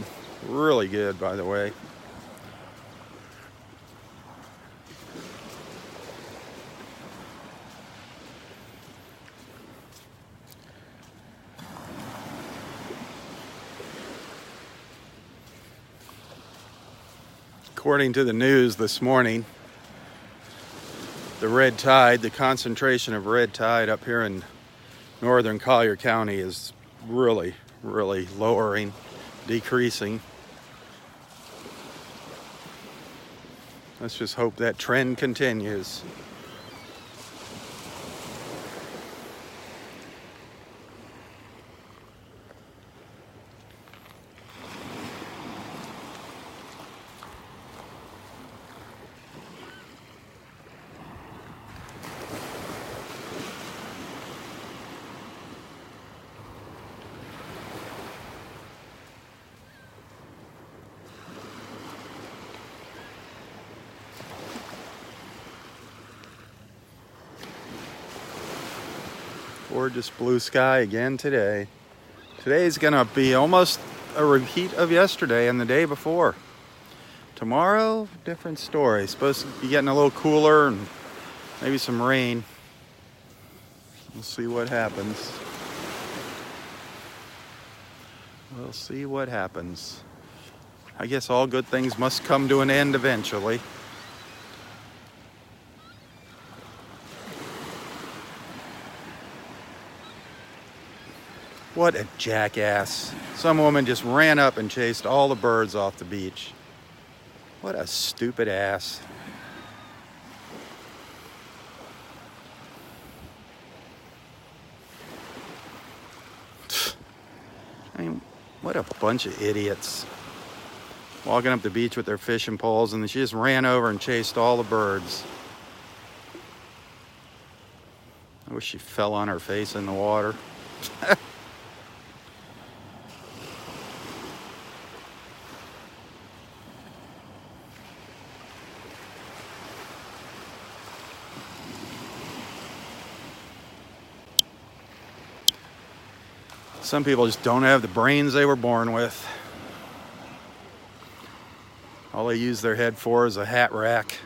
by the way. According to the news this morning, the red tide, the concentration of red tide up here in northern Collier County is really lowering, decreasing. Let's just hope that trend continues. Gorgeous blue sky again today. Today's gonna be almost a repeat of yesterday and the day before. Tomorrow, different story. Supposed to be getting a little cooler and maybe some rain. We'll see what happens. We'll see what happens. I guess all good things must come to an end eventually. What a jackass. Some woman just ran up and chased all the birds off the beach. What a stupid ass. I mean, what a bunch of idiots. Walking up the beach with their fishing poles, and then she just ran over and chased all the birds. I wish she fell on her face in the water. Some people just don't have the brains they were born with. All they use their head for is a hat rack.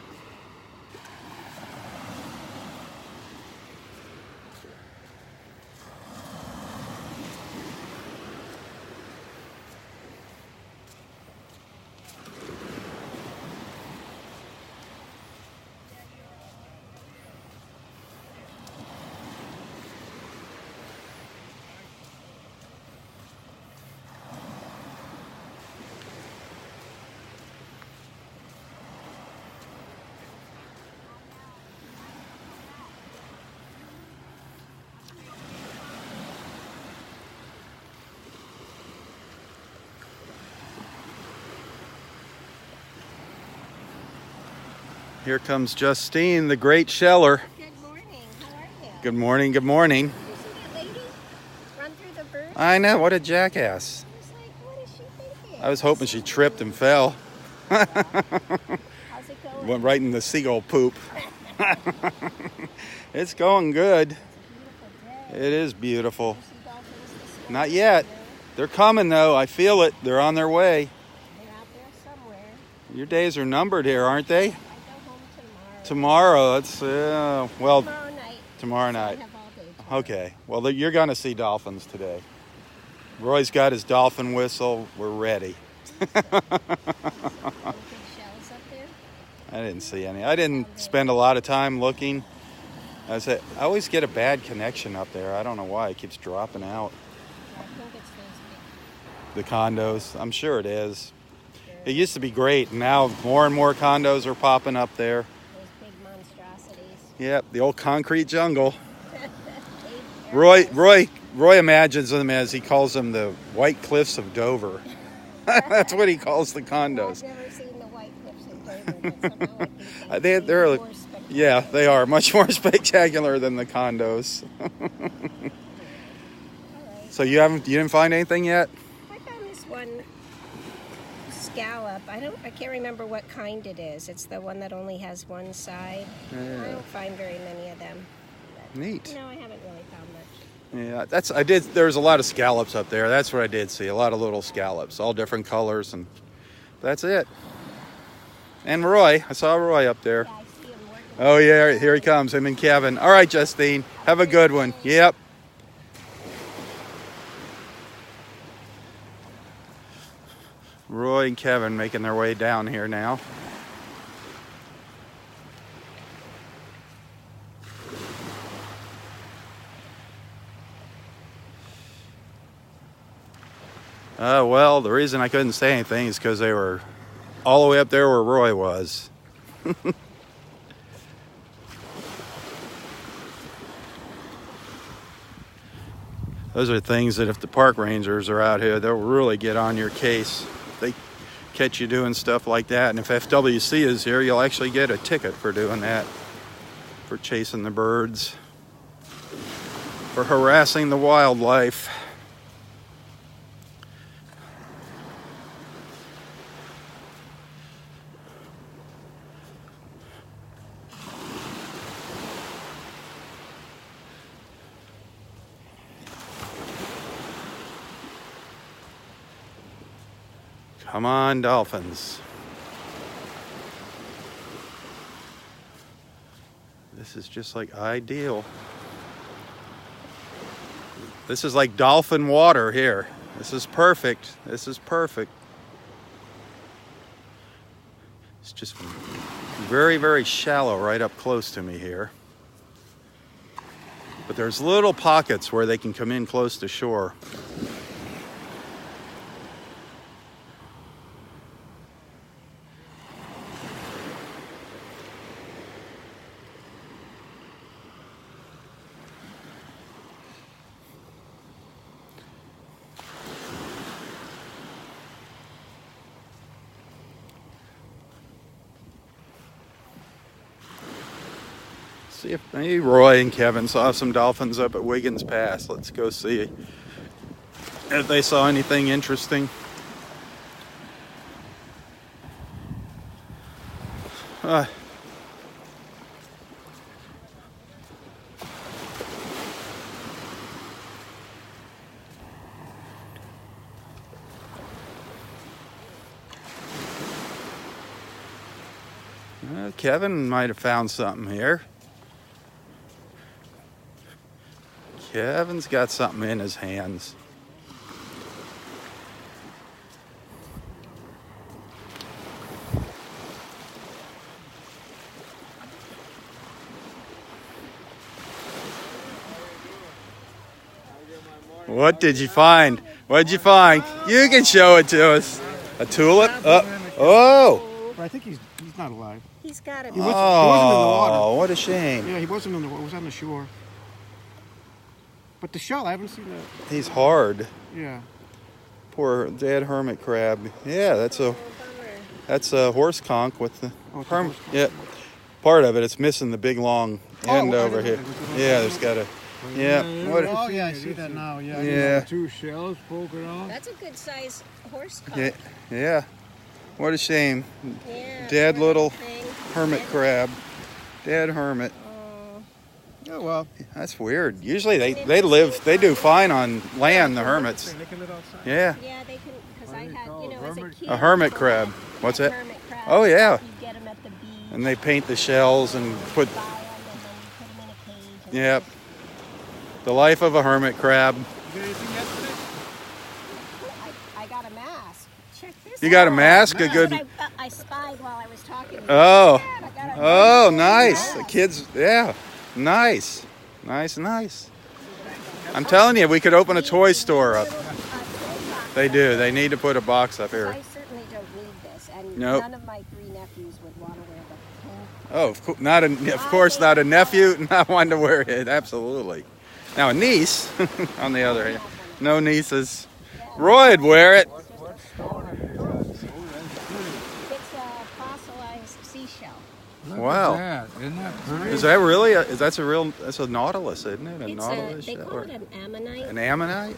Here comes Justine, the great sheller. Good morning. How are you? Good morning, good morning. You see that lady run through the birds? I know, what a jackass. I was like, what is she thinking? I was hoping she tripped and fell. How's it going? Went right in the seagull poop. It's going good. It's a beautiful day. It is beautiful. You see dolphins this morning? Not yet. They're coming though. I feel it. They're on their way. They're out there somewhere. Your days are numbered here, aren't they? I go home tomorrow. Tomorrow. That's well, Tomorrow night. tomorrow So I night. have all day tomorrow. Okay. Well, you're going to see dolphins today. Roy's got his dolphin whistle. We're ready. Any big shells up there? I didn't see any. I didn't spend a lot of time looking. I always get a bad connection up there. I don't know why. It keeps dropping out. I think it's those The condos. I'm sure it is. big, It used to be great. And now more and more condos are popping up there. those big monstrosities. Yep, the old concrete jungle. Eight areas. Roy imagines them as he calls them the White Cliffs of Dover. That's what he calls the condos. I've never seen the White Cliffs of Dover, but somehow I think They're more spectacular. Yeah, they are much more spectacular than the condos. All right. So you didn't find anything yet? I found this one scallop. I can't remember what kind it is. It's the one that only has one side. I don't find very many of them. Neat. No, I haven't really found much. Yeah, there's a lot of scallops up there. That's what I did see. A lot of little scallops, all different colors, and that's it. And Roy, I saw Roy up there. Yeah, I see him working. Oh yeah, here he comes, him and Kevin. All right, Justine, have a good one. Yep. Roy and Kevin making their way down here now. Well, the reason I couldn't say anything is because they were all the way up there where Roy was. Those are things that if the park rangers are out here, they'll really get on your case. They catch you doing stuff like that. And if FWC is here, you'll actually get a ticket for doing that, for chasing the birds, for harassing the wildlife. Come on, dolphins. This is just like ideal. This is like dolphin water here. This is perfect. This is perfect. It's just very, very shallow right up close to me here. But there's little pockets where they can come in close to shore. See if maybe Roy and Kevin saw some dolphins up at Wiggins Pass. Let's go see if they saw anything interesting. Kevin might have found something here. Kevin's got something in his hands. What did you find? What did you find? You can show it to us. A tulip? Oh! But I think he's not alive. He's got it. He wasn't in the water. Oh, what a shame. Yeah, he wasn't in the water. He was on the shore. But the shell, I haven't seen that. He's hard. Yeah. Poor dead hermit crab. Yeah, that's a horse conch with the Oh, it's a hermit. horse conch. Yeah, part of it. It's missing the big long end over here. Yeah, there's got a. Yeah. What? Oh yeah, I see that now. Yeah. Yeah. Two shells poking out. That's a good size horse cock. Yeah. Yeah. What a shame. Yeah, Dead poor little thing. hermit Dead. crab. Dead hermit. Oh. Yeah, well, That's weird. Usually they do fine on land, the hermits. they can live outside. Yeah. Yeah, they can, because I do you had, call you it, know, as a hermit? kid. A hermit for crab. that- What's that that? hermit crab, Oh, yeah. You get them at the beach. And they paint the shells and put. Buy 'em and then you put 'em in a cage. And Yep. The life of a hermit crab. You get anything yesterday? I got a mask. Check this You got a out. mask? A That's good. what I spied while I was talking. Oh. Dad, I got a Oh, nice nice. The mask. kids. Yeah. Nice. Nice. I'm telling you, we could open a toy store up. They do. They need to put a box up here. I certainly don't need this, and Nope. none of my 3 nephews would want to wear the pink. Oh, of course, not a nephew, not one to wear it. Absolutely. Now a niece, on the other hand, no nieces. Roy'd wear it. What stone have you got? Oh, that's pretty. It's a fossilized seashell. Look Wow. at that. Isn't that pretty? Is that really? That's a nautilus, isn't it? A It's nautilus? they call it an ammonite. An ammonite?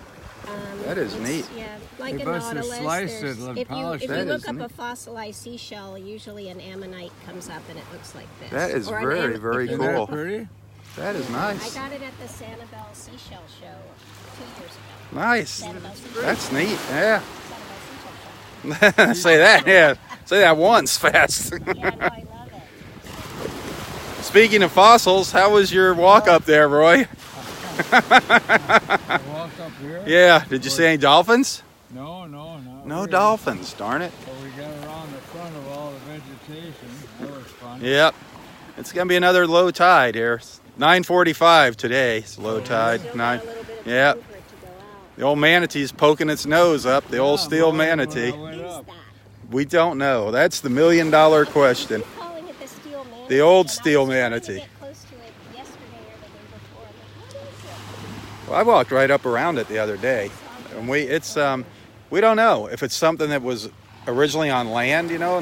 That is It's- neat. Yeah, like They a must have nautilus. sliced there's- it and if you polished if it. you That look is up neat. a fossilized seashell, usually an ammonite comes up and it looks like this. That is Or an very, very if you Isn't look cool. up that pretty? That is I nice. got it at the Sanibel Seashell Show 2 years ago. Nice. Sanibel Seashell. That's neat. Yeah. Sanibel Seashell Show. Say that. Yeah. Say that once fast. Yeah, no, I love it. Speaking of fossils, how was your walk up there, Roy? I walked up here. Yeah. Did you see any dolphins? No, not No really. dolphins. Darn it. So we got around the front of all the vegetation. That was fun. Yep. It's gonna be another low tide here. 9:45 today. It's low tide. Still got Nine. a little bit of Yep. time for it to go out. The old manatee's poking its nose up. The old Yeah, steel mine when I manatee. went Who's up. that? We don't know. That's the $1,000,000 question. Keep calling it the steel manatee. The old and I steel was trying to manatee. get close to it yesterday or the day before. I'm like, what is it? Well, I walked right up around it the other day, and we don't know if it's something that was originally on land, you know,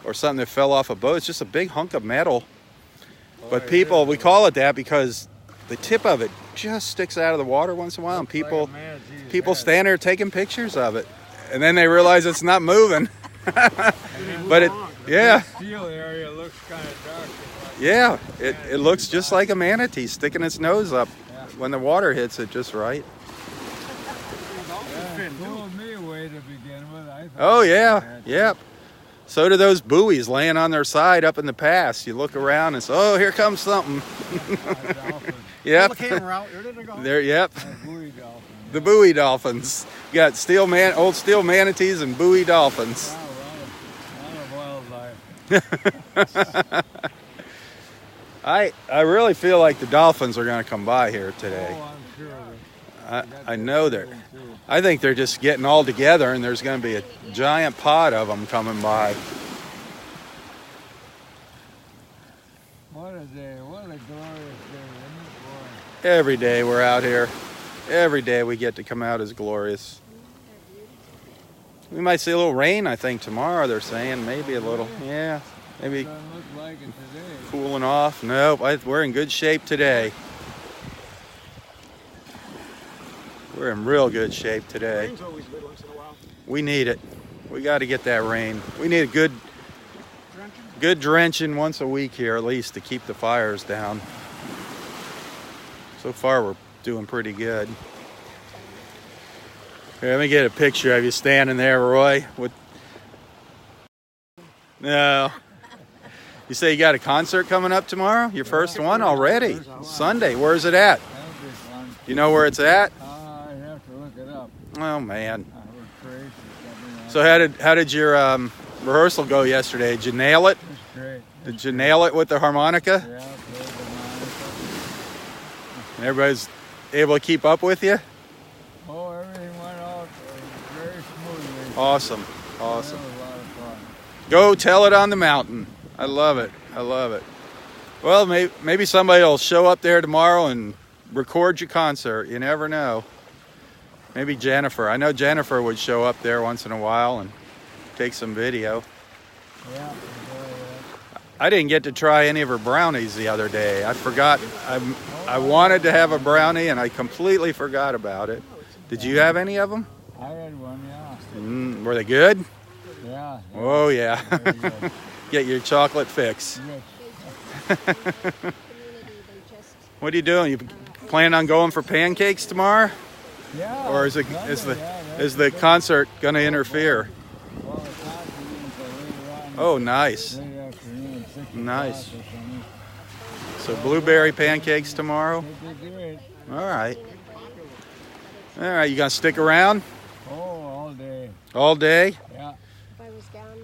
or something that fell off a boat. It's just a big hunk of metal. But we call it that because the tip of it just sticks out of the water once in a while, and people stand there taking pictures of it, and then they realize it's not moving. But The steel area looks kind of dark. yeah, it looks just like a manatee sticking its nose up when the water hits it just right. Yeah, it pulled me away to begin with. I thought Oh yeah, that- yep. So do those buoys laying on their side up in the pass. You look around and say, "Oh, here comes something." Dolphin, Yep, The camera out. Where did it go? there. Yep, that buoy dolphin. the buoy dolphins. You got old steel manatees and buoy dolphins. Wow, a lot of wildlife. I really feel like the dolphins are going to come by here today. Oh, I'm sure. I know they're. I think they're just getting all together, and there's going to be a giant pod of them coming by. What a day. What a glorious day, isn't it, boy? Every day we're out here. Every day we get to come out is glorious. We might see a little rain, I think, tomorrow. They're saying maybe a little. Yeah, maybe Doesn't look like it today. cooling off. Nope, we're in good shape today. We're in real good shape today. Rain's always good once in a while. We need it. We got to get that rain. We need a good drenching once a week here at least to keep the fires down. So far we're doing pretty good. Here, let me get a picture of you standing there, Roy. No. You say you got a concert coming up tomorrow? Your first one already? Sunday. Where's it at? That'll be fun. You know where it's at? I have to look it up. Oh man. I was crazy. So how did your rehearsal go yesterday? Did you nail it? It's great. Did you nail it with the harmonica? Yeah, played the And everybody's able to keep up with you? Oh, everything went out very smoothly. Awesome. That Awesome. was a lot of fun. Go tell it on the mountain. I love it. I love it. Well, maybe somebody will show up there tomorrow and record your concert. You never know. Maybe Jennifer. I know Jennifer would show up there once in a while and take some video. Yeah, enjoy I didn't get to try any of her brownies the other day. I forgot. I wanted to have a brownie, and I completely forgot about it. Did you have any of them? I had one, yeah. Were they good? Yeah. Oh, yeah. Very good. Get your chocolate fix. Yes. What are you doing? You plan on going for pancakes tomorrow? Yeah. Or is the concert going to interfere? Well, it's not until later on. Oh, nice. Late afternoon, 6 o'clock Nice. or something. So blueberry pancakes tomorrow? Should be good. All right. All right, you going to stick around Oh, all day. all day? Yeah.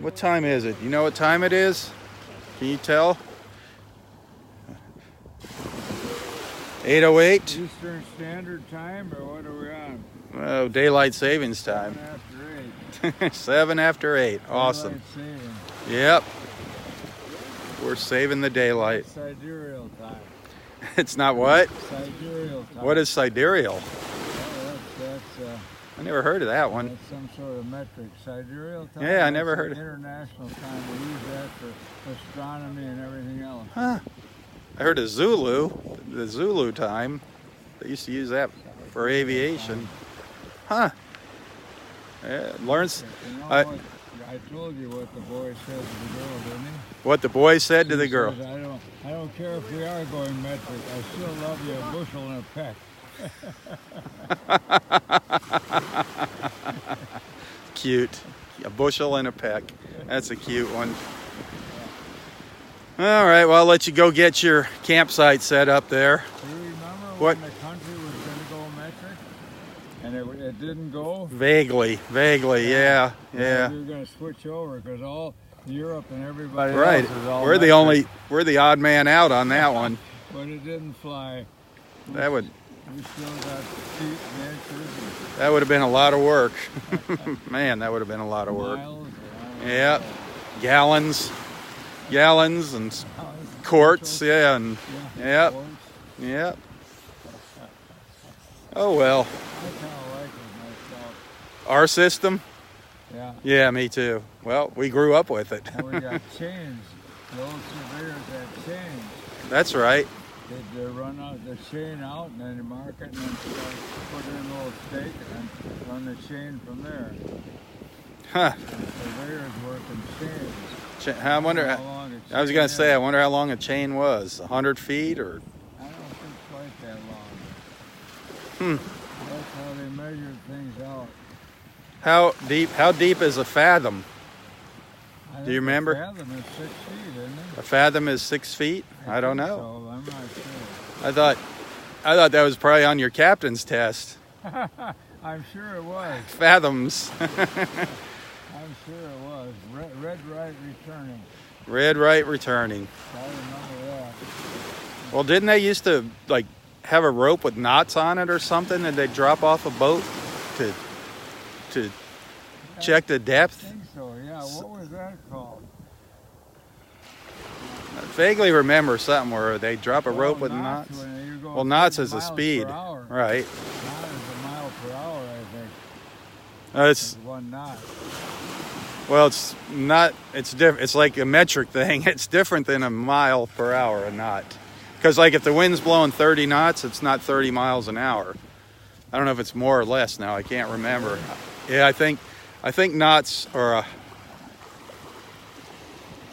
What time is it? You know what time it is? Can you tell? 8:08? Eastern Standard Time, or what are we on? Oh, daylight savings time. After 8. 7 after 8. Awesome. Daylight saving. Yep. We're saving the daylight. Sidereal time. It's not what? Sidereal time. What is sidereal? Oh, that's I never heard of that one. that's some sort of metric. Sidereal time. Yeah, I that's never heard it. International time. We use that for astronomy and everything else. Huh. I heard of Zulu, the Zulu time. They used to use that for aviation. Huh. Yeah, learns You know I- what? I told you what the boy said to the girl, didn't he? what the boy said to the He girl. says, I don't care if we are going metric. I still love you a bushel and a peck. Cute. A bushel and a peck. That's a cute one. All right, well, I'll let you go get your campsite set up there. Do you remember What? when the country was going to go metric? And it didn't go? Vaguely, yeah. We were going to switch over because all Europe and everybody Right. else is all We're the metric. we're the odd man out on that one. But it didn't fly. That would We still got feet and inches that would have been a lot of work. Man, that would have been a lot of and work. miles. Yeah. Gallons and Miles, quarts, bushels. yeah, and Yeah. Yep. quarts. yeah. Oh well. I kind of like it myself. Our system? Yeah. Yeah, me too. Well, we grew up with it. And we got chains. The old surveyors had chains. That's right. They'd run out the chain out and then you mark it and then put in a little stake and then run the chain from there. Huh. Surveyors work in chains. I wonder. How long a I was chain gonna is. say, I wonder how long a chain was. 100 feet or? I don't think quite that Hmm. long. That's how they measured things out. How deep is a fathom? I Do you think a remember? fathom is 6 feet, isn't it? A fathom is 6 feet? I don't think know. So, I'm not sure. I thought that was probably on your captain's test. I'm sure it was. Fathoms. I'm sure it was. Red right returning. Red right returning. I remember that. Well, didn't they used to like have a rope with knots on it or something, and they'd drop off a boat to check the I depth? think so, yeah. What was that called? I vaguely remember something where they drop a rope with knots. knots. When you're going Well, knots 50 is a miles speed, per hour. right? Knot is a mile per hour, I think. It's It's one knot. well, it's not. It's different. It's like a metric thing. It's different than a mile per hour, a knot. Because like if the wind's blowing 30 knots, it's not 30 miles an hour. I don't know if it's more or less now. I can't remember. Yeah, I think knots are.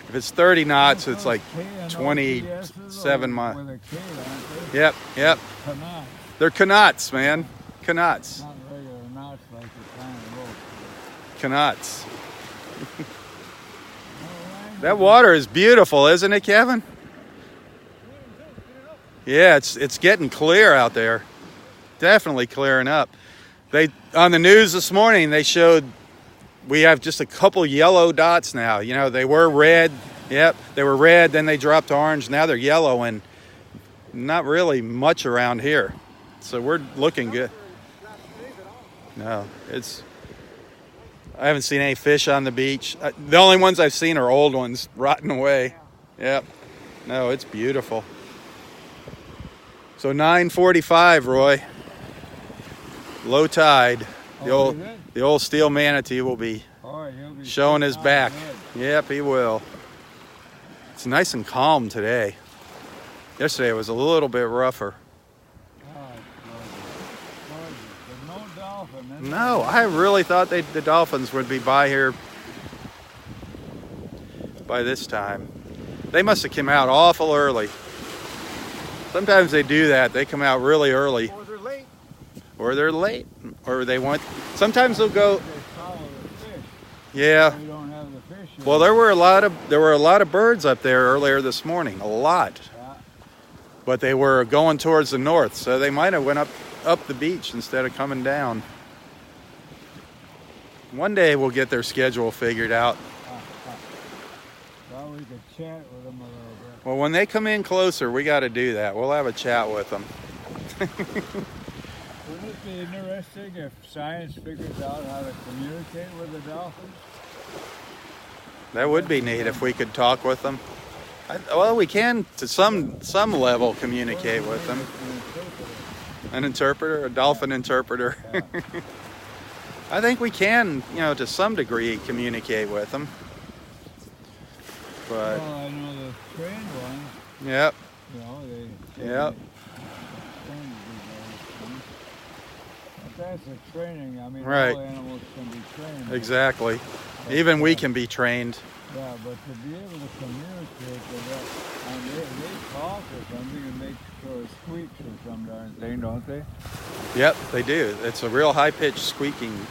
If it's 30 knots, it's like 27 miles. With a K, aren't they? Yep. Knot. They're knots, man. Knots. Not regular knots like the kind of rope. Knots. That water is beautiful, isn't it, Kevin? Yeah, it's getting clear out there. Definitely clearing up. They on the news this morning they showed we have just a couple yellow dots now. You know, they were red. Yep, they were red, then they dropped to orange. Now they're yellow and not really much around here. So we're looking good. No, I haven't seen any fish on the beach. The only ones I've seen are old ones rotting away. Yep. No, it's beautiful. So 9:45, Roy. Low tide. The old steel manatee will be Oh, he'll be showing his sitting on back. the edge. Yep, he will. It's nice and calm today. Yesterday it was a little bit rougher. Oh, it's gorgeous. There's no dolphin. No, I really thought the dolphins would be by here by this time. They must have come out awful early. Sometimes they do that. They come out really early. Or they're late. Or they're late. Or they want... Sometimes they'll go... They follow the fish. Yeah. We don't have the fish yet. Well, there were a lot of birds up there earlier this morning. A lot. Yeah. But they were going towards the north, so they might have went up the beach instead of coming down. One day we'll get their schedule figured out. Well, we could chat with them a little bit. Well, when they come in closer, we got to do that. We'll have a chat with them. Wouldn't it be interesting if science figures out how to communicate with the dolphins? That would be neat if we could talk with them. Well, we can to some level communicate with them. An interpreter, a dolphin interpreter. Yeah. I think we can, to some degree communicate with them. But Well, I know the trained ones, yep, they yep. train to do those things. But that's a training. I mean, Right. all animals can be trained. Exactly. But, Even we can be trained. Yeah, but to be able to communicate with that, and they talk or something and make sort of squeaks or some darn thing, don't they? Yep, they do. It's a real high-pitched squeaking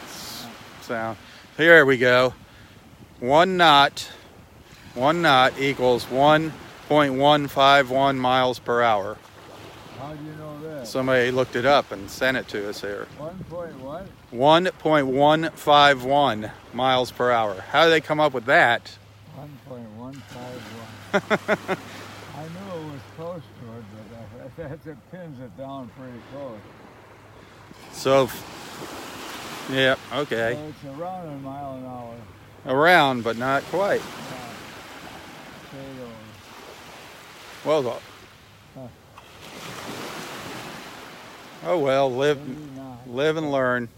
sound. Here we go. 1 knot equals 1.151 miles per hour. How do you know that? Somebody looked it up and sent it to us here. 1 point what? 1.151 miles per hour. How do they come up with that? 1.151. I knew it was close to it, but that pins it down pretty close. So, yeah, okay. So it's around a mile an hour. Around, but not quite. Say those. Well, Huh. oh well, Maybe not. live and learn.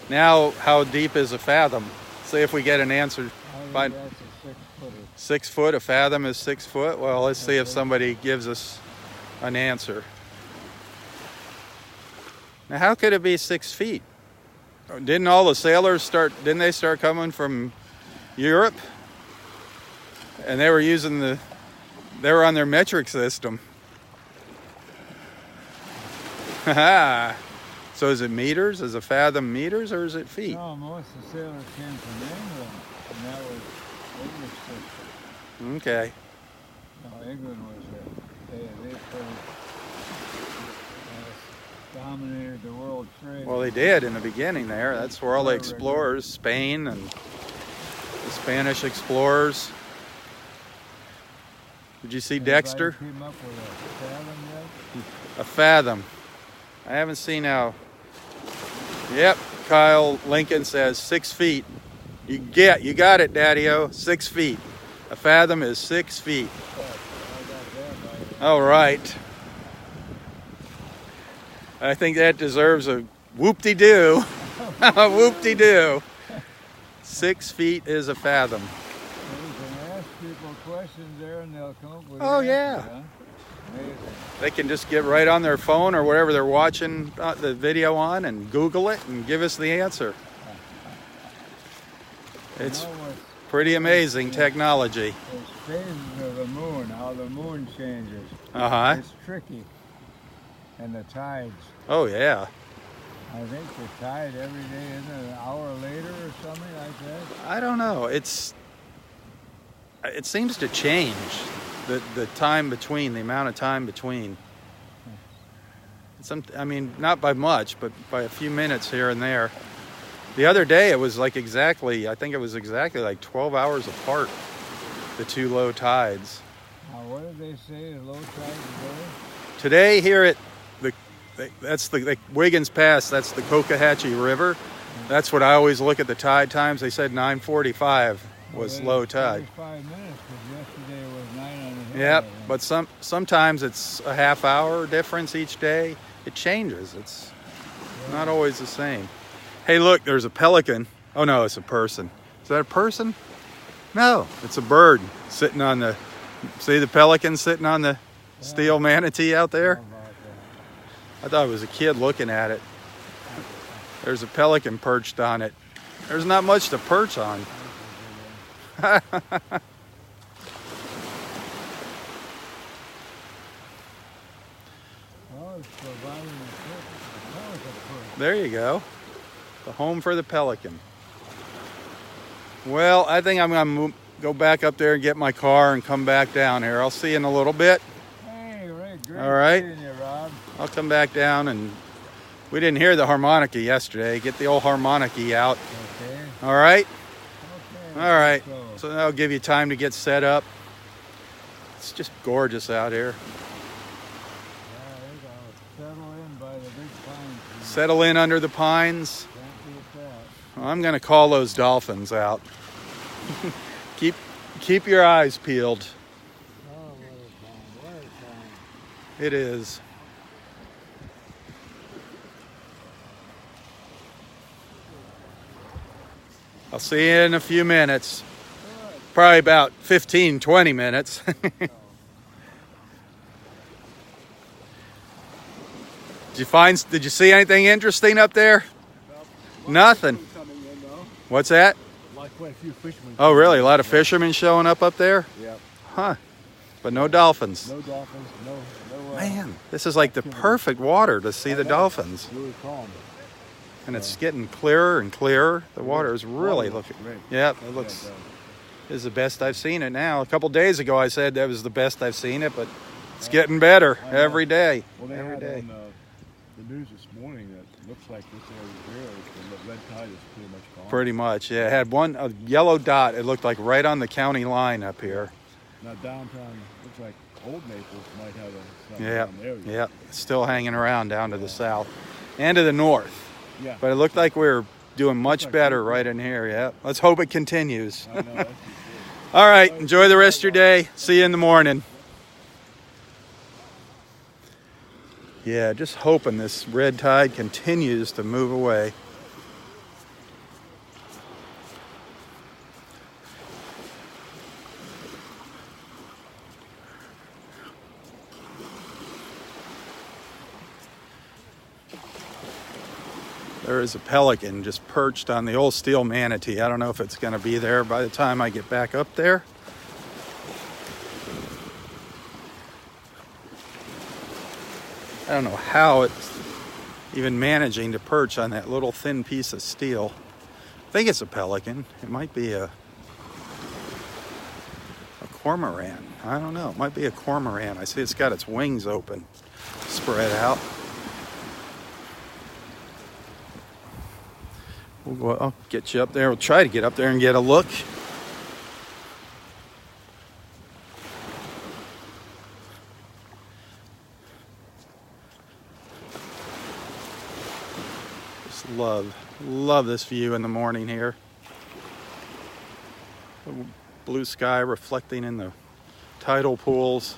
Now, how deep is a fathom? See if we get an answer. I think By that's a 6-footer. 6 foot, a fathom is 6 foot. Well, let's see if somebody gives us an answer. Now, how could it be 6 feet? Didn't all the sailors didn't they start coming from Europe? And they were on their metric system. Haha. So is it meters? Is a fathom meters or is it feet? No, most of the sailors came from England, and that was English system. Okay. No, England was they dominated the world trade. Well, they did in the beginning there. That's where all the explorers, Spain and the Spanish explorers. Did you see Anybody Dexter? Came up with a fathom yet? A fathom. I haven't seen how. Yep, Kyle Lincoln says 6 feet. You got it, Daddy-O. 6 feet. A fathom is 6 feet. I got that by All right. I think that deserves a whoop-de-doo. A whoop-de-doo. 6 feet is a fathom. So you can ask people questions there and they'll come up with Oh, answers, yeah. huh? Amazing. They can just get right on their phone or whatever they're watching the video on and Google it and give us the answer. It's You know what's pretty amazing technology. There's phases of the moon, how the moon changes. Uh-huh. It's tricky. And the tides. Oh, yeah. I think the tide every day isn't it an hour later or something like that. I don't know. It seems to change the time between, the amount of time between. I mean, not by much, but by a few minutes here and there. The other day, it was like I think it was exactly like 12 hours apart, the two low tides. Now, what did they say, the low tide Today here at that's the Wiggins Pass, that's the Cocohatchee River. That's what I always look at the tide times. They said 9:45 was low tide. 45 minutes, because yesterday was 9:30. Yep, but sometimes it's a half hour difference each day. It changes. It's not always the same. Hey, look, there's a pelican. Oh no, it's a person. Is that a person? No, it's a bird sitting on the See the pelican sitting on the steel manatee out there? How about that? I thought it was a kid looking at it. There's a pelican perched on it. There's not much to perch on. Oh, it's providing a pelican perch. There you go. The home for the pelican. Well, I think I'm going to go back up there and get my car and come back down here. I'll see you in a little bit. Hey, Ray, great All right. seeing you, Rob. I'll come back down, and we didn't hear the harmonica yesterday. Get the old harmonica out. Okay. All right? Okay. All right. So, So that'll give you time to get set up. It's just gorgeous out here. yeah, they gotta settle in by the big pine tree. Settle in under the pines. Can't beat that. I'm going to call those dolphins out. Keep your eyes peeled. Oh, what a time, what a time. It is. I'll see you in a few minutes. Probably about 15, 20 minutes. Did you see anything interesting up there? Nothing. Coming in, though. What's that? Like quite a few fishermen. Oh, really? A lot of fishermen showing up there? Yeah. Huh. But no dolphins. No dolphins. No. Man, this is like the perfect water to see the dolphins. Really calm. And it's getting clearer and clearer. The water is really looking. great. Yeah, it looks is the best I've seen it now. A couple days ago I said that was the best I've seen it, but it's getting better every day. Well, they Every had day. on the news this morning that looks like this area here, the red tide is pretty much gone. Pretty much. Yeah, it had a yellow dot. It looked like right on the county line up here. Now downtown looks like Old Naples might have something Yeah. down there. Yeah. It's still hanging around down to the south and to the north. Yeah. But it looked like we were doing much like better we- right in here. Yeah. Let's hope it continues. I know, that's All right. Enjoy the rest of your day. See you in the morning. Yeah, just hoping this red tide continues to move away. There is a pelican just perched on the old steel manatee. I don't know if it's going to be there by the time I get back up there. I don't know how it's even managing to perch on that little thin piece of steel. I think it's a pelican. It might be a cormorant. I don't know. It might be a cormorant. I see it's got its wings open, spread out. I'll get you up there. We'll try to get up there and get a look. Just love this view in the morning here. The blue sky reflecting in the tidal pools.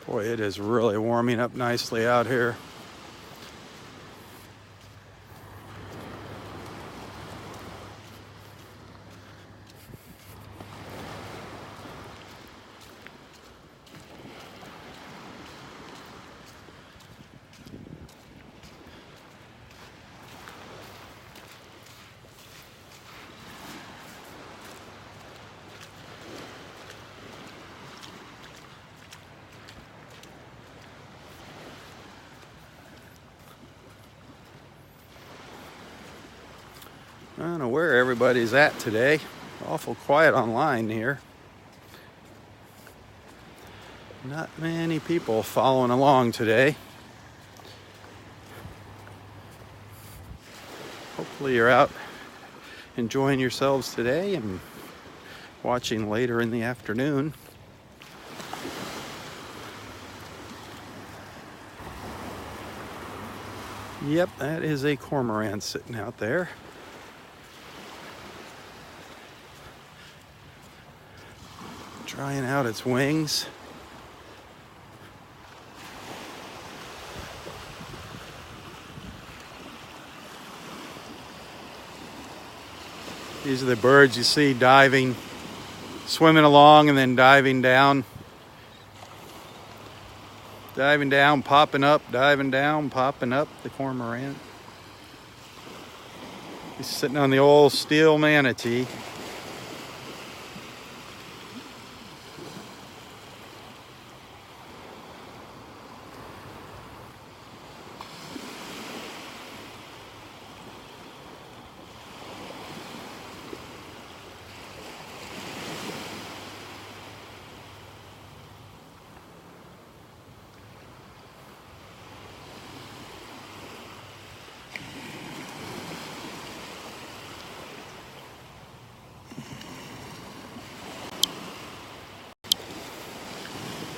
Boy, it is really warming up nicely out here. I don't know where everybody's at today. Awful quiet online here. Not many people following along today. Hopefully you're out enjoying yourselves today and watching later in the afternoon. Yep, that is a cormorant sitting out there. Trying out its wings. These are the birds you see diving, swimming along and then diving down. Diving down, popping up, diving down, popping up, the cormorant. He's sitting on the old steel manatee.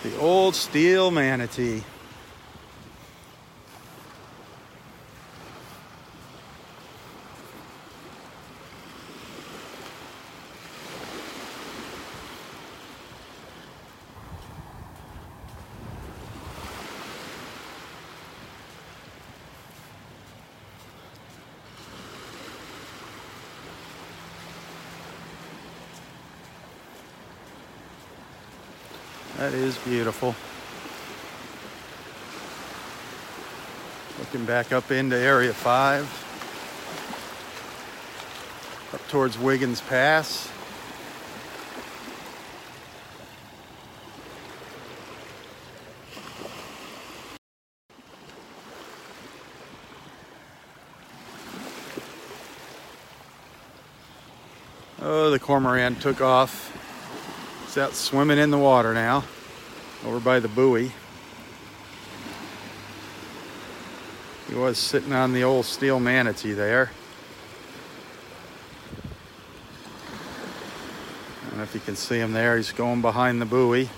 The old steel manatee. That is beautiful. Looking back up into Area 5, up towards Wiggins Pass. Oh, the cormorant took off. He's out swimming in the water now, over by the buoy. He was sitting on the old steel manatee there. I don't know if you can see him there. He's going behind the buoy.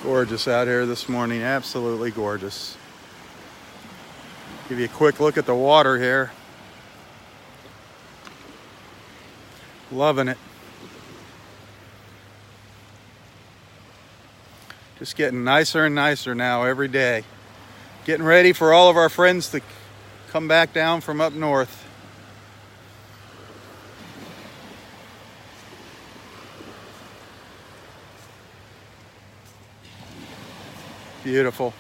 Gorgeous out here this morning, absolutely gorgeous. Give you a quick look at the water here. Loving it. Just getting nicer and nicer now every day. Getting ready for all of our friends to come back down from up north. Beautiful.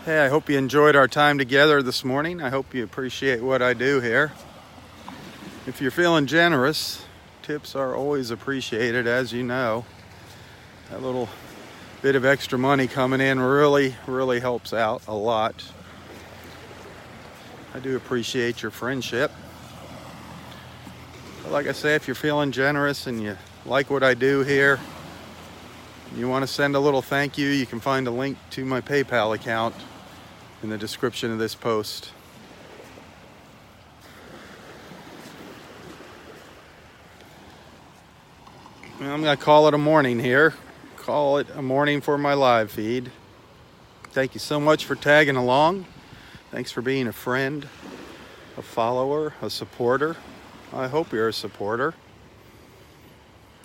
Hey, I hope you enjoyed our time together this morning. I hope you appreciate what I do here. If you're feeling generous, tips are always appreciated, as you know. That little bit of extra money coming in really helps out a lot. I do appreciate your friendship. Like I say, if you're feeling generous and you like what I do here, you want to send a little thank you, you can find a link to my PayPal account in the description of this post. I'm going to call it a morning here. Call it a morning for my live feed. Thank you so much for tagging along. Thanks for being a friend, a follower, a supporter. I hope you're a supporter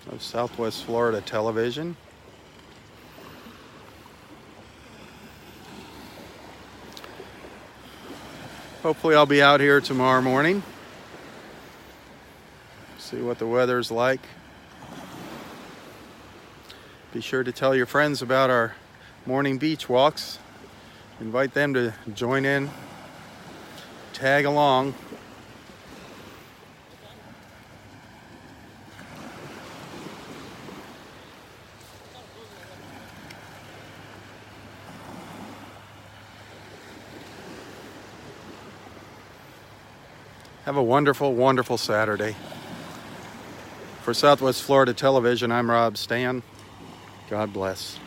of Southwest Florida Television. Hopefully I'll be out here tomorrow morning. See what the weather's like. Be sure to tell your friends about our morning beach walks. Invite them to join in, tag along. Have a wonderful, wonderful Saturday. For Southwest Florida Television, I'm Robb Stan. God bless.